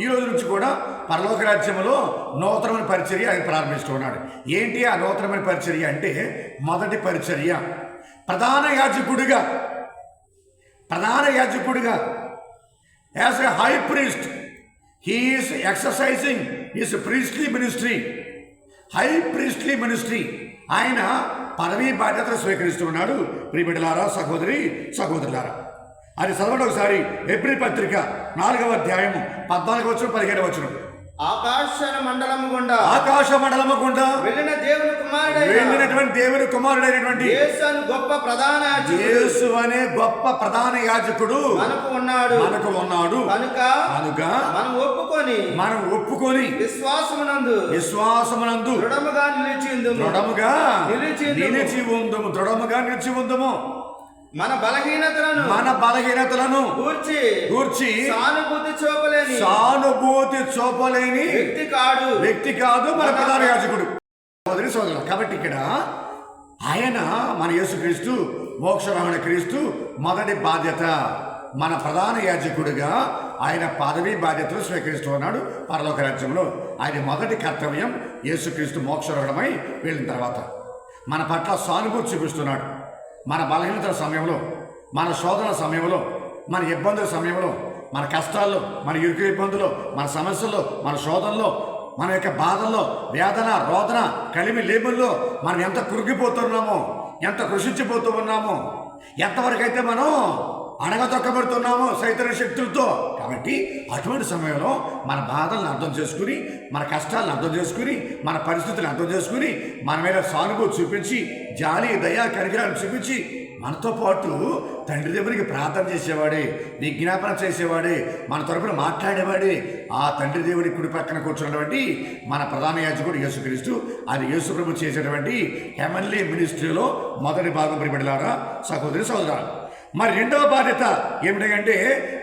ఈ రోజు నుంచి కూడా పరలోక రాజ్యంలో నూతనమైన పరిచర్య ఆయన ప్రారంభిస్తున్నాడు. ఏంటి ఆ నూతనమైన పరిచర్య అంటే మొదటి పరిచర్య ప్రధాన యాజకుడిగా as a high priest he is exercising his priestly ministry. High priestly ministry ఆయన పదవీ బాధ్యతలు స్వీకరిస్తున్నాడు. ప్రియబిడ్డలారా, సహోదరి సహోదరులారా, అది చదవండి ఒకసారి. హెబ్రీ పత్రిక 4వ అధ్యాయము 14 వచనం 15 వచనం. ఆకాశ మండలము గుండా వెళ్ళినటువంటి దేవుని కుమారుడైనటువంటి యేసు అనే గొప్ప ప్రధాన యాజకుడు మనకు ఉన్నాడు కనుక మనం ఒప్పుకొని విశ్వాసమునందు దృఢముగా నిలిచి ఉందుము. మన బలహీనతలను గూర్చి సానుభూతి చూపలేని వ్యక్తి కాదు మన ప్రధాన యాజకుడు. సోదరులు, కాబట్టి ఇక్కడ ఆయన మన యేసుక్రీస్తు మోక్షారోహణ క్రీస్తు మొదటి బాధ్యత మన ప్రధాన యాజకుడిగా ఆయన పదవీ బాధ్యతలు స్వీకరిస్తున్నాడు పరలోక రాజ్యంలో. ఆయన మొదటి కర్తవ్యం యేసుక్రీస్తు మోక్షారోహణమై వెళ్ళిన తర్వాత మన పట్ల సానుభూతి చూపిస్తున్నాడు. మన బలహీనతల సమయంలో, మన శోధన సమయంలో, మన ఇబ్బందుల సమయంలో, మన కష్టాల్లో, మన ఇరుకు ఇబ్బందుల్లో, మన సమస్యల్లో, మన శోధనలో, మన యొక్క బాధల్లో, వేదన, రోదన, కలిమి లేబుల్లో మనం ఎంత కురిగిపోతున్నామో, ఎంత కృషించిపోతూ ఉన్నామో, ఎంతవరకు అయితే మనం అణగదొక్కబడుతున్నామో సైతన్య శక్తులతో. కాబట్టి అటువంటి సమయంలో మన బాధలను అర్థం చేసుకుని, మన కష్టాలను అర్థం చేసుకుని, మన పరిస్థితులను అర్థం చేసుకుని, మన మీద సానుభూతి చూపించి, జాలి, దయ, కనికరాన్ని చూపించి మనతో పాటు తండ్రి దగ్గరికి ప్రార్థన చేసేవాడే, విజ్ఞాపన చేసేవాడే, మన తరపున మాట్లాడేవాడే ఆ తండ్రి దేవుడి కుడి పక్కన కూర్చున్నటువంటి మన ప్రధాన యాజకుడు యేసుక్రీస్తు. అది యేసు ప్రభు చేసేటువంటి హెవెన్లీ మినిస్ట్రీలో మొదటి భాగం. ప్రియబిడ్డలారా, సహోదరి సహోదరులారా, మరి 2వ బాధ్యత ఏమిటంటే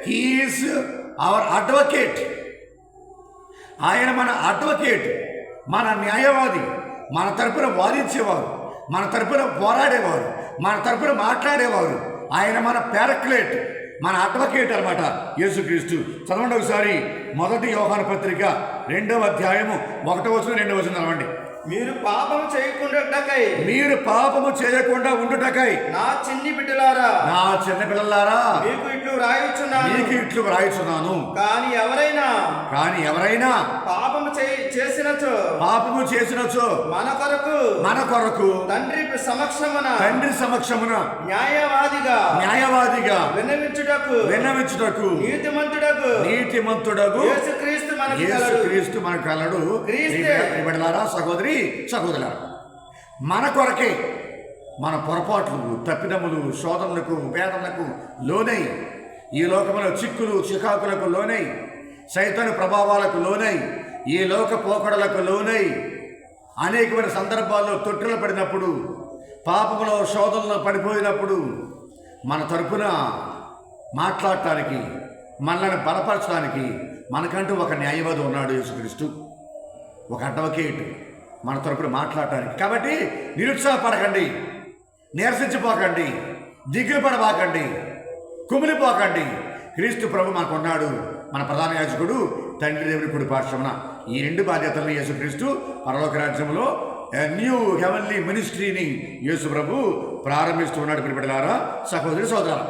హీ ఈజ్ అవర్ అడ్వకేట్. ఆయన మన అడ్వకేట్, మన న్యాయవాది, మన తరపున వాదించేవారు, మన తరపున పోరాడేవారు, మన తరపున మాట్లాడేవారు. ఆయన మన పారక్లేట్, మన అడ్వకేట్ అనమాట యేసుక్రీస్తు. చదవండి ఒకసారి. 1 యోహాను పత్రిక 2వ అధ్యాయము 1వ వచనం 2వ వచనం చదవండి. మీరు పాపము చేయకుండా ఉండుటకై నా చిన్న పిల్లలారా మీకు ఇట్లు వ్రాయుచున్నాను. కానీ ఎవరైనా పాపము చేసినచో మన కొరకు తండ్రి సమక్షమున న్యాయవాదిగా విన్నవించుటకు నీతిమంతుడగు యేసుక్రీస్తు మనకు కలడు. సహోదరి సహోదరులారా, మన కొరకే మన పొరపాట్లు, తప్పిదములు, శోధనలకు, వేదనలకు లోనై, ఈ లోకములో చిక్కులు చికాకులకు లోనై, సైతాను ప్రభావాలకు లోనై, ఈ లోక పోకడలకు లోనై అనేకమైన సందర్భాల్లో తొట్టులు పడినప్పుడు, పాపములో శోధనలో పడిపోయినప్పుడు, మన తరపున మాట్లాడటానికి, మనల్ని బలపరచడానికి మనకంటూ ఒక న్యాయవాది ఉన్నాడు యేసుక్రీస్తు, ఒక అడ్వకేట్ మన తరపున మాట్లాడటానికి. కాబట్టి నిరుత్సాహపడకండి, నీరసించిపోకండి, దిగులు పడబాకండి, కుమిలిపోకండి. క్రీస్తు ప్రభు మనకున్నాడు, మన ప్రధాన యాజకుడు, తండ్రి దేవుని కుడి పార్శ్వమున. ఈ రెండు బాధ్యతలను యేసుక్రీస్తు పరలోక రాజ్యంలో న్యూ హెవెన్లీ మినిస్ట్రీని యేసు ప్రభు ప్రారంభిస్తున్నాడు. ప్రియబిడ్డలారా, సహోదరి సోదరులారా,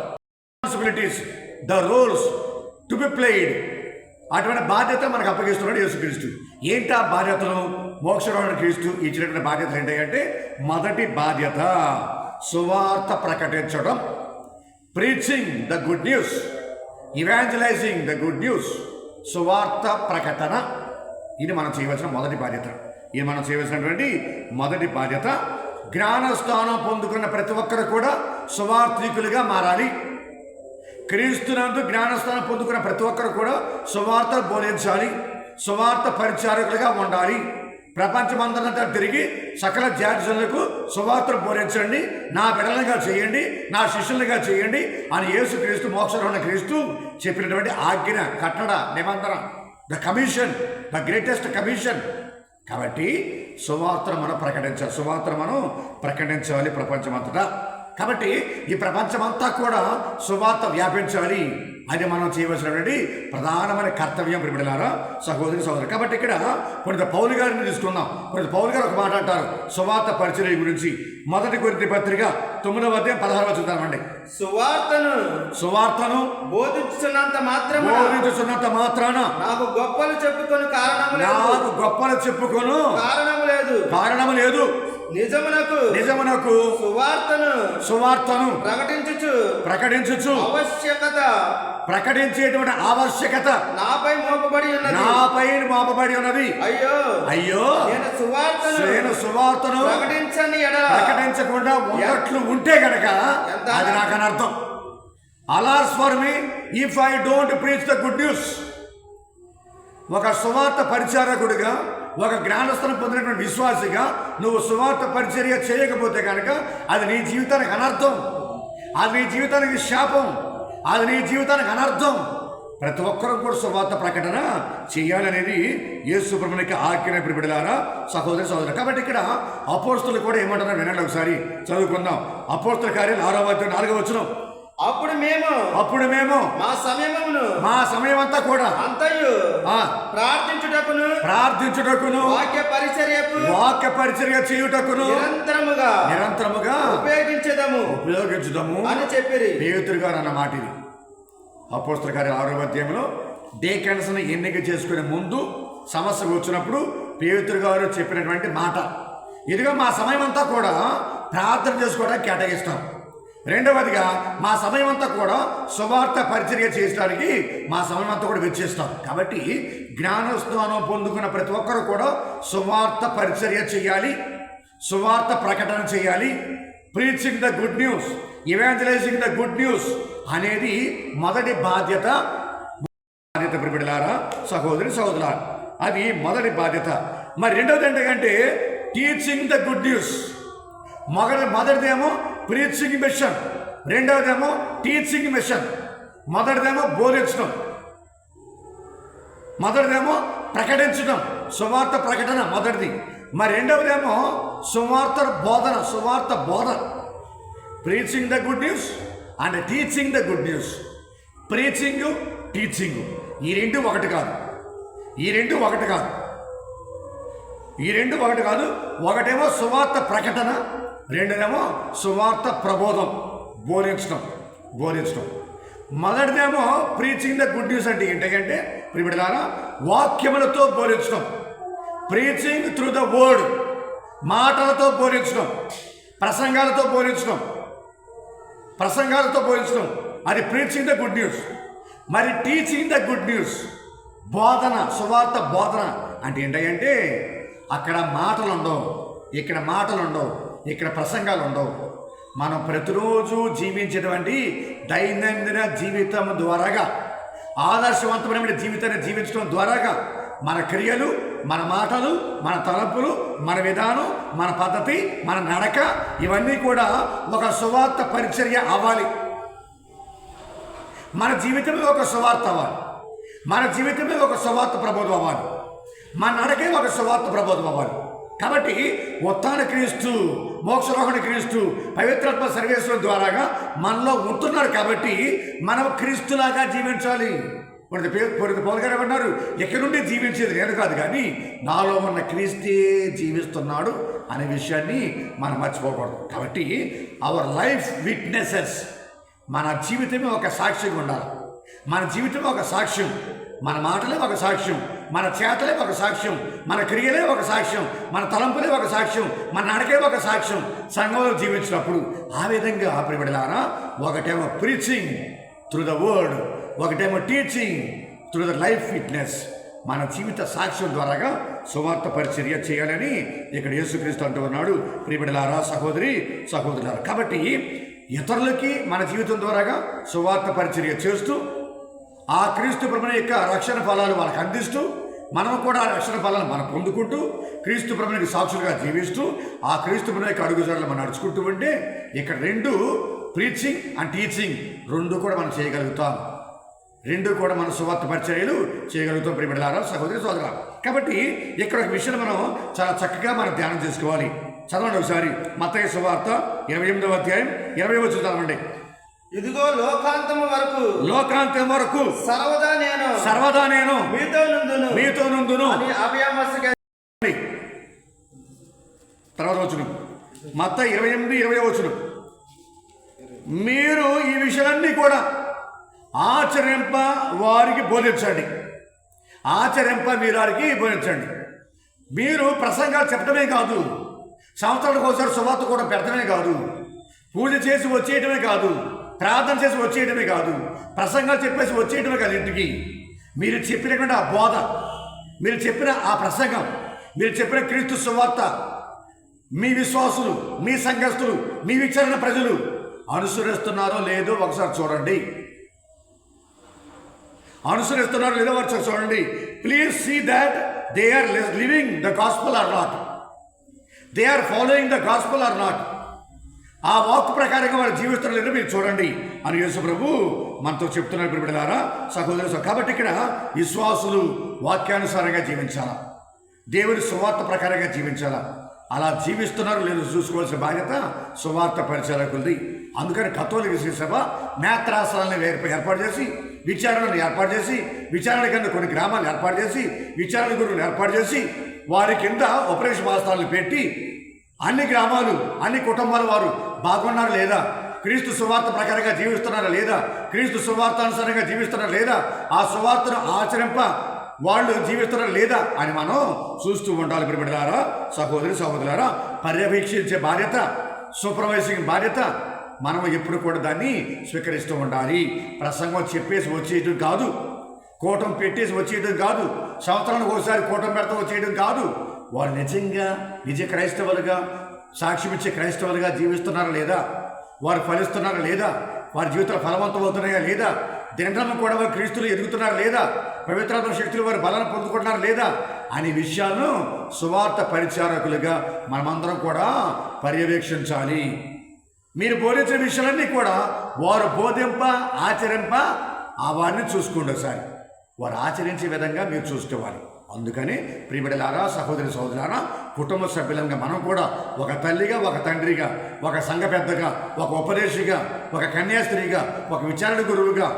responsibilities, the roles to be played, అటువంటి బాధ్యత మనకు అప్పగిస్తున్నాడు యేసుక్రీస్తు. ఏంటా బాధ్యతలు? మోక్షరోహణ క్రీస్తు ఇచ్చినటువంటి బాధ్యతలు ఏంటంటే, మొదటి బాధ్యత సువార్త ప్రకటించడం, preaching the good news, evangelising the good news, సువార్త ప్రకటన. ఇది మనం చేయవలసిన మొదటి బాధ్యత. ఇది మనం చేయవలసినటువంటి మొదటి బాధ్యత. జ్ఞానస్థానం పొందుకున్న ప్రతి ఒక్కరు కూడా సువార్థికులుగా మారాలి. క్రీస్తునందు జ్ఞానస్థానం పొందుకున్న ప్రతి ఒక్కరు కూడా సువార్త బోధించాలి, సువార్త పరిచారకులుగా ఉండాలి. ప్రపంచమంతటా తిరిగి సకల జాతిజనులకు సువార్తను బోధించండి, నా బిడ్డలుగా చేయండి, నా శిష్యులుగా చేయండి అని యేసుక్రీస్తు, మోక్షరోహణ క్రీస్తు చెప్పినటువంటి ఆజ్ఞ, కట్టడ, నిబంధన, the commission, the greatest commission. కాబట్టి సువార్తను మనం ప్రకటించాలి ప్రపంచమంతటా. కాబట్టి ఈ ప్రపంచమంతా కూడా సువార్త వ్యాపించాలి. అది మనం చేయవలసినటువంటి ప్రధానమైన కర్తవ్యం. ప్రియబిడ్డలారా, సహోదరి సహోదరు. కాబట్టి ఇక్కడ పునీత పౌలు గారిని తీసుకుందాం. పునీత పౌలు గారు ఒక మాట అంటారు సువార్త పరిచర్య గురించి. మొదటి కొరింథీ పత్రిక 9వ అధ్యాయం 16వ చూద్దామండి. సువార్తను బోధించుచున్నంత మాత్రాన నాకు గొప్పలు చెప్పుకొని కారణము లేదు. నిజమునకు సువార్తను ప్రకటించుచు ప్రకటించేటువంటి ఆవశ్యకత నాపై మోపబడి ఉన్నది. అయ్యో నేను సువార్తను ప్రకటించకుండా ఉన్నట్లు ఉంటే గనక అది నాకు అనర్థం. Alas for me if I don't preach the good news. ఒక సువార్త పరిచారకుడిగా, ఒక జ్ఞానస్థానం పొందినటువంటి విశ్వాసిగా నువ్వు సువార్త పరిచర్య చేయకపోతే కనుక అది నీ జీవితానికి అనర్థం, అది నీ జీవితానికి శాపం, అది నీ జీవితానికి అనర్థం. ప్రతి ఒక్కరూ కూడా సువార్త ప్రకటన చేయాలనేది యేసు ప్రభువునికి ఆజ్ఞ. ప్రియబిడ్డలారా, సహోదరి సహోదరు. కాబట్టి ఇక్కడ అపోస్తలులు కూడా ఏమంటున్నారు వినండి, ఒకసారి చదువుకుందాం. అపోస్తల కార్యాలు 6వ అధ్యాయం 4వ వచనం. అప్పుడు మేము మా సమయమంతా కూడా ప్రార్థించుటకును వాక్య పరిచర్య చేయుటకును నిరంతరముగా ఉపయోగించుదము అని చెప్పిరి. పేతురు గారు అన్న మాట ఇది. అపోస్తల కార్యాలు 6వ అధ్యాయంలో డేకన్స్ ని ఎన్నిక చేసుకునే ముందు సమస్య వచ్చినప్పుడు పేతురు గారు చెప్పినటువంటి మాట. ఇదిగా మా సమయమంతా కూడా ప్రార్థన చేసుకోవడానికి కేటాయిస్తాం. రెండవదిగా మా సమయం అంతా కూడా సువార్త పరిచర్య చేయడానికి మా సమయం అంతా కూడా వెచ్చిస్తాం. కాబట్టి జ్ఞానస్నానం పొందుకున్న ప్రతి ఒక్కరు కూడా సువార్త పరిచర్య చేయాలి, సువార్త ప్రకటన చేయాలి. Preaching the good news, evangelising the good news అనేది మొదటి బాధ్యత. ప్రియబిడ్డలారా, సహోదరి సహోదరులారా, అది మొదటి బాధ్యత. మరి రెండవది ఏంటంటే టీచింగ్ ద గుడ్ న్యూస్. మొదటిదేమో ప్రీచింగ్ మిషన్, రెండవదేమో టీచింగ్ మిషన్. మొదటిదేమో బోధించడం, మొదటిదేమో ప్రకటించడం, సువార్త ప్రకటన మొదటిది. మరి రెండవదేమో సువార్త బోధన. Preaching the good news and teaching the good news. Preaching, teaching ఈ రెండు ఒకటి కాదు. ఒకటేమో సువార్త ప్రకటన, రెండోదేమో సువార్త ప్రబోధం, బోధించడం. మొదటిదేమో ప్రీచింగ్ ద గుడ్ న్యూస్ అంటే ఏంటంటే ప్రియబిడ్డలారా, వాక్యములతో బోధించడం. ప్రీచింగ్ త్రూ ద వర్డ్, మాటలతో బోధించడం, ప్రసంగాలతో బోధించడం అది ప్రీచింగ్ ద గుడ్ న్యూస్. మరి టీచింగ్ ద గుడ్ న్యూస్, బోధన, సువార్త బోధన అంటే ఏంటంటే అక్కడ మాటలు ఉండవు, ఇక్కడ ప్రసంగాలు ఉండవు. మనం ప్రతిరోజు జీవించేటువంటి దైనందిన జీవితం ద్వారాగా, ఆదర్శవంతమైన జీవితాన్ని జీవించడం ద్వారాగా మన క్రియలు, మన మాటలు, మన తలంపులు, మన విధానం, మన పద్ధతి, మన నడక ఇవన్నీ కూడా ఒక సువార్త పరిచర్య అవ్వాలి. మన జీవితమే ఒక సువార్త అవ్వాలి. మన జీవితమే ఒక సువార్త ప్రబోధం అవ్వాలి. మన నడకే ఒక సువార్త ప్రబోధం అవ్వాలి. కాబట్టి ఉత్థాన క్రీస్తు, మోక్షరోహణ క్రీస్తు, పవిత్రాత్మ సర్వేశ్వరం ద్వారాగా మనలో ఉంటున్నారు. కాబట్టి మనం క్రీస్తులాగా జీవించాలి. పౌలు గారు ఏమన్నారు? ఎక్కడి నుండి జీవించేది నేను కాదు, కానీ నాలో ఉన్న క్రీస్తే జీవిస్తున్నాడు అనే విషయాన్ని మనం మర్చిపోకూడదు. కాబట్టి అవర్ లైఫ్ విట్నెసెస్, మన జీవితమే ఒక సాక్ష్యంగా ఉండాలి. మన జీవితమే ఒక సాక్ష్యం, మన మాటలే ఒక సాక్ష్యం, మన చేతలే ఒక సాక్ష్యం, మన క్రియలే ఒక సాక్ష్యం, మన తలంపులే ఒక సాక్ష్యం, మన నడకే ఒక సాక్ష్యం సంఘంలో జీవించినప్పుడు. ఆ విధంగా ప్రియబిడ్డలారా, ఒకటేమో ప్రీచింగ్ త్రూ ద వర్డ్, ఒకటేమో teaching through the life fitness. మన జీవిత సాక్ష్యం ద్వారాగా సువార్త పరిచర్య చేయాలని ఇక్కడ యేసుక్రీస్తు అంటూ ఉన్నాడు. ప్రియబిడ్డలారా, సహోదరి సహోదరులారా, కాబట్టి ఇతరులకి మన జీవితం ద్వారాగా సువార్త పరిచర్య చేస్తూ ఆ క్రీస్తు ప్రభుని యొక్క రక్షణ ఫలాలు వాళ్ళకి అందిస్తూ, మనం కూడా ఆ రక్షణ ఫలాలను మనం పొందుకుంటూ క్రీస్తు ప్రభునికి సాక్షులుగా జీవిస్తూ ఆ క్రీస్తు ప్రభు యొక్క అడుగుజాడలు మనం నడుచుకుంటూ ఉంటే ఇక్కడ రెండు, ప్రీచింగ్ అండ్ టీచింగ్, రెండు కూడా మనం చేయగలుగుతాం. రెండు కూడా మన సువార్త పరిచర్యలు చేయగలుగుతాం. ప్రియబిడ్డలారా, సహోదరి సోదరులారా, కాబట్టి ఇక్కడ ఒక విషయం మనం చాలా చక్కగా మనం ధ్యానం చేసుకోవాలి. చదవండి ఒకసారి మత్తయి సువార్త 28వ అధ్యాయం 20వ వచనం చదవండి. ఇదిగో లోకాంతం వరకు సర్వదా నేను మీతో నుందును. తర్వాత వచనం మత్తయి 28:20వ వచనం. మీరు ఈ విషయాలన్నీ కూడా ఆచరింప వారికి బోధించండి. ఆచరింప మీరు వారికి బోధించండి. మీరు ప్రసంగాలు చెప్పడమే కాదు, సంవత్సరాలకు ఒకసారి సువార్త కూడా పెడతమే కాదు, పూజ చేసి వచ్చేయటమే కాదు, ప్రార్థన చేసి వచ్చేయటమే కాదు, ప్రసంగాలు చెప్పేసి వచ్చేయటమే కాదు. ఇంటికి మీరు చెప్పినటువంటి ఆ బోధ, మీరు చెప్పిన ఆ ప్రసంగం, మీరు చెప్పిన క్రీస్తు సువార్త మీ విశ్వాసులు, మీ సంఘస్థులు, మీ విచారణ ప్రజలు అనుసరిస్తున్నారో లేదో ఒకసారి చూడండి. అనుసరిస్తున్నారో లేదో ఒకసారి చూడండి. Please see that they are living the gospel or not, they are following the gospel or not. ఆ వాక్ ప్రకారంగా వాళ్ళు జీవిస్తున్నారు లేదో మీరు చూడండి అని యేసు ప్రభు మనతో చెప్తున్నారు. ప్రియబిడ్డలారా, సహోదరులు, కాబట్టి ఇక్కడ విశ్వాసులు వాక్యానుసారంగా జీవించాలా, దేవుని సువార్త ప్రకారంగా జీవించాలా. అలా జీవిస్తున్నారు లేదో చూసుకోవాల్సిన బాధ్యత సువార్త పరిచారకులది. అందుకని కథోలిక శ్రీ సభ నేత్రాసనాలను ఏర్పాటు చేసి, విచారణను ఏర్పాటు చేసి, విచారణ కింద కొన్ని గ్రామాలు ఏర్పాటు చేసి, విచారణ గురువులు ఏర్పాటు చేసి, వారి కింద ఆపరేషన్ ఆస్థానాలు పెట్టి అన్ని గ్రామాలు, అన్ని కుటుంబాల వారు బాగున్నారు లేదా, క్రీస్తు సువార్త ప్రకారంగా జీవిస్తున్నారా లేదా, క్రీస్తు సువార్తానుసారంగా జీవిస్తున్నారా లేదా, ఆ సువార్తను ఆచరింప వాళ్ళు జీవిస్తున్నారా లేదా అని మనం చూస్తూ ఉండాలి. ప్రియబిడ్డలారా, సహోదరి సహోదరులారా, పర్యవేక్షించే బాధ్యత, సూపర్వైజింగ్ బాధ్యత మనం ఎప్పుడు కూడా దాన్ని స్వీకరిస్తూ ఉండాలి. ప్రసంగం చెప్పేసి వచ్చేయడం కాదు, కూటం పెట్టేసి వచ్చేయడం కాదు, సంవత్సరానికి ఒకసారి కూటం పెడతా వచ్చేయడం కాదు. వారు నిజంగా నిజ క్రైస్తవులుగా, సాక్ష్యమిచ్చే క్రైస్తవులుగా జీవిస్తున్నారా లేదా, వారు ఫలిస్తున్నారా లేదా, వారి జీవితాలు ఫలవంతం అవుతున్నాయా లేదా, దినదినం కూడా వారు క్రీస్తులు ఎదుగుతున్నారా లేదా, పవిత్రాత్మ శక్తులు వారి బలాన్ని పొందుకుంటున్నారా లేదా అనే విషయాలను సువార్త పరిచారకులుగా మనమందరం కూడా పర్యవేక్షించాలి. మీరు బోధించిన విషయాలన్నీ కూడా వారు బోధింప, ఆచరింప వారిని చూసుకోండి. ఒకసారి వారు ఆచరించే విధంగా మీరు చూసుకోవాలి. అందుకని ప్రియబిడ్డలారా, సహోదరి సహోదరులారా, కుటుంబ సభ్యులంగా మనం కూడా ఒక తల్లిగా, ఒక తండ్రిగా, ఒక సంఘ పెద్దగా, ఒక ఉపదేశిగా, ఒక కన్యాస్త్రీగా, ఒక విచారణ గురువుగా,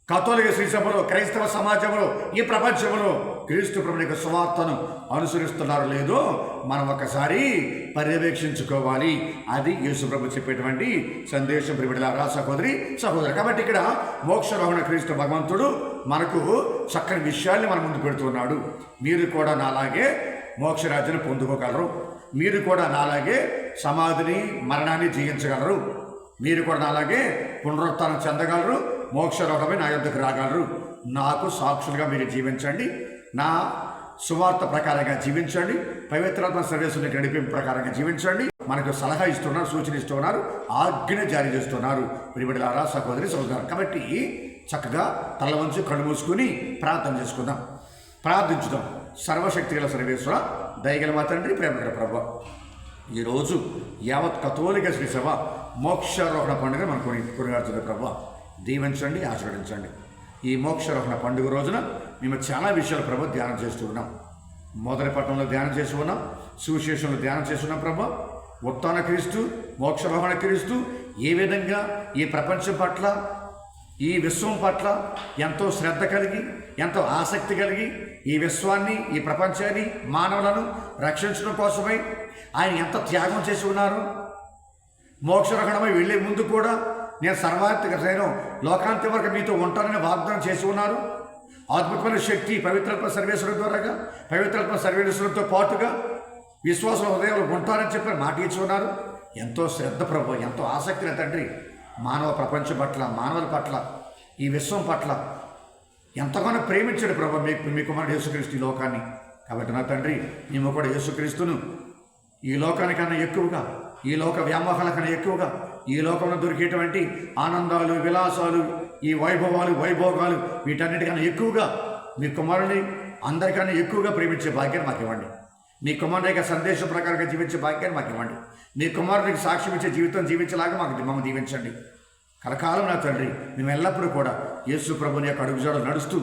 కథోలిక శ్రీ సభలో, క్రైస్తవ సమాజంలో, ఈ ప్రపంచంలో క్రీస్తు ప్రభుని యొక్క సువార్తను అనుసరిస్తున్నారో లేదో మనం ఒకసారి పర్యవేక్షించుకోవాలి. అది యేసు ప్రభు చెప్పేటువంటి సందేశం. ప్రియబిడ్డలారా, సహోదరి సహోదరు, కాబట్టి ఇక్కడ మోక్షరోహణ క్రీస్తు భగవంతుడు మనకు చక్కని విషయాల్ని మన ముందు పెడుతున్నాడు. మీరు కూడా నాలాగే మోక్షరాజ్యాన్ని పొందుకోగలరు, మీరు కూడా నాలాగే సమాధిని, మరణాన్ని జయించగలరు, మీరు కూడా నాలాగే పునరుత్థానం చెందగలరు, మోక్షరోగమే నా యొద్దకు రాగలరు. నాకు సాక్షులుగా మీరు జీవించండి, నా సువార్త ప్రకారంగా జీవించండి, పవిత్రాత్మ సర్వేశ్వరుని నడిపింపు ప్రకారంగా జీవించండి. మనకు సలహా ఇస్తున్నారు, సూచన ఇస్తున్నారు, ఆజ్ఞ జారీ చేస్తున్నారు. ప్రియబిడ్డలారా, సహోదరి సహోదరు, కాబట్టి చక్కగా తల వంచి కళ్ళు మూసుకుని ప్రార్థన చేసుకుందాం, ప్రార్థించుదాం. సర్వశక్తి గల సర్వేశ్వర, దయగల మా తండ్రి, ప్రేమగల ప్రభువా, ఈరోజు యావత్ కథోలిక శ్రీ సభ మోక్షారోహణ పండుగ మనం కొనియాడుతుంది ప్రభువా. దీవించండి, ఆశీర్వదించండి. ఈ మోక్షరోహణ పండుగ రోజున మేము చాలా విషయాలు ప్రభు ధ్యానం చేస్తూ ఉన్నాం. మొదటి పట్టణంలో ధ్యానం చేసి ఉన్నాం, సువిశేషంలో ధ్యానం చేసి ఉన్నాం. ప్రభు ఉత్థాన క్రీస్తు, మోక్షరోహణ క్రీస్తు ఏ విధంగా ఈ ప్రపంచం పట్ల, ఈ విశ్వం పట్ల ఎంతో శ్రద్ధ కలిగి, ఎంతో ఆసక్తి కలిగి ఈ విశ్వాన్ని, ఈ ప్రపంచాన్ని, మానవులను రక్షించడం కోసమై ఆయన ఎంత త్యాగం చేసి ఉన్నారు. మోక్షరహణమై వెళ్ళే ముందు కూడా నేను సర్వాత్మిక సైనం లోకాంతి వరకు మీతో ఉంటానని వాగ్దానం చేసి ఉన్నారు. అద్భుతమైన శక్తి పవిత్రాత్మ సర్వేశ్వరుల ద్వారాగా, పవిత్రాత్మ సర్వేశ్వరులతో పాటుగా విశ్వాసుల హృదయంలో ఉంటారని చెప్పి మాట ఇచ్చి ఉన్నారు. ఎంతో శ్రద్ధ ప్రభు, ఎంతో ఆసక్తిని తండ్రి మానవ ప్రపంచం పట్ల, మానవుల పట్ల, ఈ విశ్వం పట్ల ఎంతగానో ప్రేమించాడు ప్రభు మీ కుమారుడు యేసుక్రీస్తు ఈ లోకాన్ని. కాబట్టి నా తండ్రి, మేము కూడా యేసుక్రీస్తును ఈ లోకానికన్నా ఎక్కువగా, ఈ లోక వ్యామోహాల కన్నా ఎక్కువగా, ఈ లోకంలో దొరికేటువంటి ఆనందాలు, విలాసాలు, ఈ వైభోగాలు వీటన్నిటికన్నా ఎక్కువగా మీ కుమారుని అందరికన్నా ఎక్కువగా ప్రేమించే భాగ్యాన్ని మాకు ఇవ్వండి. మీ కుమారుని యొక్క సందేశం ప్రకారంగా జీవించే భాగ్యాన్ని మాకు ఇవ్వండి. మీ కుమారునికి సాక్ష్యం ఇచ్చే జీవితం జీవించేలాగా మమ్మల్ని దీవించండి. కలకాలం నా తండ్రి, మేము ఎల్లప్పుడూ కూడా యేసు ప్రభుని యొక్క అడుగుజాడలు నడుస్తూ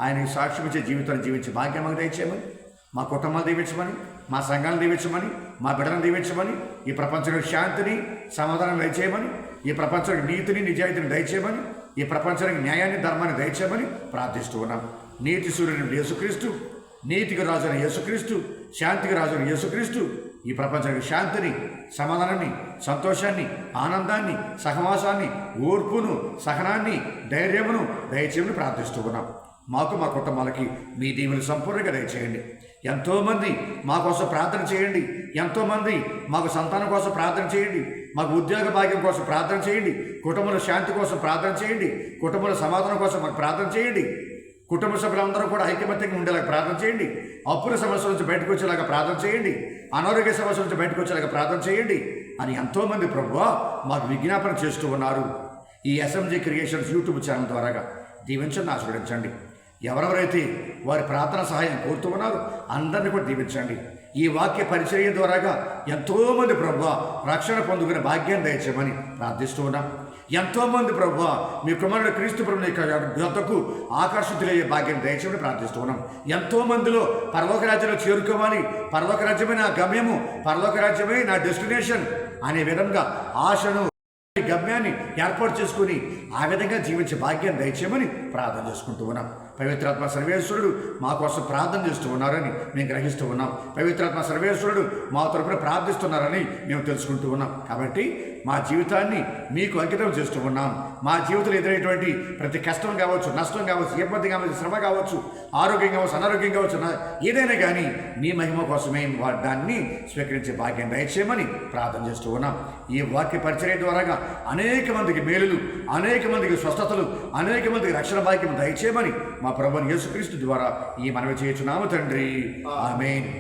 ఆయనకి సాక్ష్యం ఇచ్చే జీవితాన్ని జీవించే భాగ్యం మాకు దయచేయమని, మా కుటుంబాలు దీవించమని, మా సంఘాలను దీవించమని, మా బిడ్డలను దీవించమని, ఈ ప్రపంచంలో శాంతిని, సమాధానం దయచేయమని, ఈ ప్రపంచానికి నీతిని, నిజాయితీని దయచేయమని, ఈ ప్రపంచానికి న్యాయాన్ని, ధర్మాన్ని దయచేయమని ప్రార్థిస్తూ ఉన్నాం. నీతి సూర్యుని యేసుక్రీస్తు, నీతికి రాజైన యేసుక్రీస్తు, శాంతికి రాజైన యేసుక్రీస్తు ఈ ప్రపంచానికి శాంతిని, సమాధానాన్ని, సంతోషాన్ని, ఆనందాన్ని, సహవాసాన్ని, ఓర్పును, సహనాన్ని, ధైర్యమును దయచేయమని ప్రార్థిస్తూ ఉన్నాం. మాకు, మా కుటుంబాలకి మీ దీవెనలు సంపూర్ణంగా దయచేయండి. ఎంతోమంది మా కోసం ప్రార్థన చేయండి. ఎంతోమంది మాకు సంతానం కోసం ప్రార్థన చేయండి. మాకు ఉద్యోగ భాగ్యం కోసం ప్రార్థన చేయండి. కుటుంబంలో శాంతి కోసం ప్రార్థన చేయండి. కుటుంబంలో సమాధానం కోసం మాకు ప్రార్థన చేయండి. కుటుంబ సభ్యులందరూ కూడా ఐకమత్యంగా ఉండేలాగా ప్రార్థన చేయండి. అప్పుల సమస్యల నుంచి బయటకు వచ్చేలాగా ప్రార్థన చేయండి. అనారోగ్య సమస్యల నుంచి బయటకు వచ్చేలాగా ప్రార్థన చేయండి అని ఎంతోమంది ప్రభువా మాకు విజ్ఞాపన చేస్తూ ఉన్నారు. ఈ ఎస్ఎంజే క్రియేషన్స్ యూట్యూబ్ ఛానల్ ద్వారాగా దీవించండి, ఆశీర్వదించండి. ఎవరెవరైతే వారి ప్రార్థన సహాయం కోరుతూ ఉన్నారో అందరినీ కూడా దీవించండి. ఈ వాక్య పరిచర్య ద్వారాగా ఎంతోమంది ప్రభువా రక్షణ పొందుకునే భాగ్యాన్ని దయచేయమని ప్రార్థిస్తూ ఉన్నాం. ఎంతోమంది ప్రభువా మీ కుమారుడు క్రీస్తు ప్రభుని యొద్దకు ఆకర్షితులయ్యే భాగ్యాన్ని దయచేయమని ప్రార్థిస్తూ ఉన్నాం. ఎంతోమందిలో పరలోక రాజ్యంలో చేరుకోవాలి, పరలోక రాజ్యమే నా గమ్యము, పరలోక రాజ్యమే నా డెస్టినేషన్ అనే విధంగా ఆశను, గమ్యాన్ని ఏర్పాటు చేసుకుని ఆ విధంగా జీవించే భాగ్యాన్ని దయచేయమని ప్రార్థన చేసుకుంటూ ఉన్నాం. పవిత్రాత్మ సర్వేశ్వరుడు మా కోసం ప్రార్థన చేస్తూ ఉన్నారని మేము గ్రహిస్తూ ఉన్నాం. పవిత్రాత్మ సర్వేశ్వరుడు మా తరపున ప్రార్థిస్తున్నారని మేము తెలుసుకుంటూ ఉన్నాం. కాబట్టి మా జీవితాన్ని మీకు అంకితం చేస్తూ ఉన్నాం. మా జీవితంలో ఎదురైనటువంటి ప్రతి కష్టం కావచ్చు, నష్టం కావచ్చు, ఇబ్బంది కావచ్చు, శ్రమ కావచ్చు, ఆరోగ్యం కావచ్చు, అనారోగ్యం కావచ్చు, ఏదైనా కానీ మీ మహిమ కోసమే దాన్ని స్వీకరించే భాగ్యం దయచేయమని ప్రార్థన చేస్తూ ఉన్నాం. ఈ వాక్య పరిచర్య ద్వారాగా అనేక మందికి మేలులు, అనేక మందికి స్వస్థతలు, అనేక మందికి రక్షణ భాగ్యం దయచేయమని మా ప్రభువైన యేసుక్రీస్తు ద్వారా ఈ మనవి చేయుచున్నాము తండ్రి. ఆమేన్.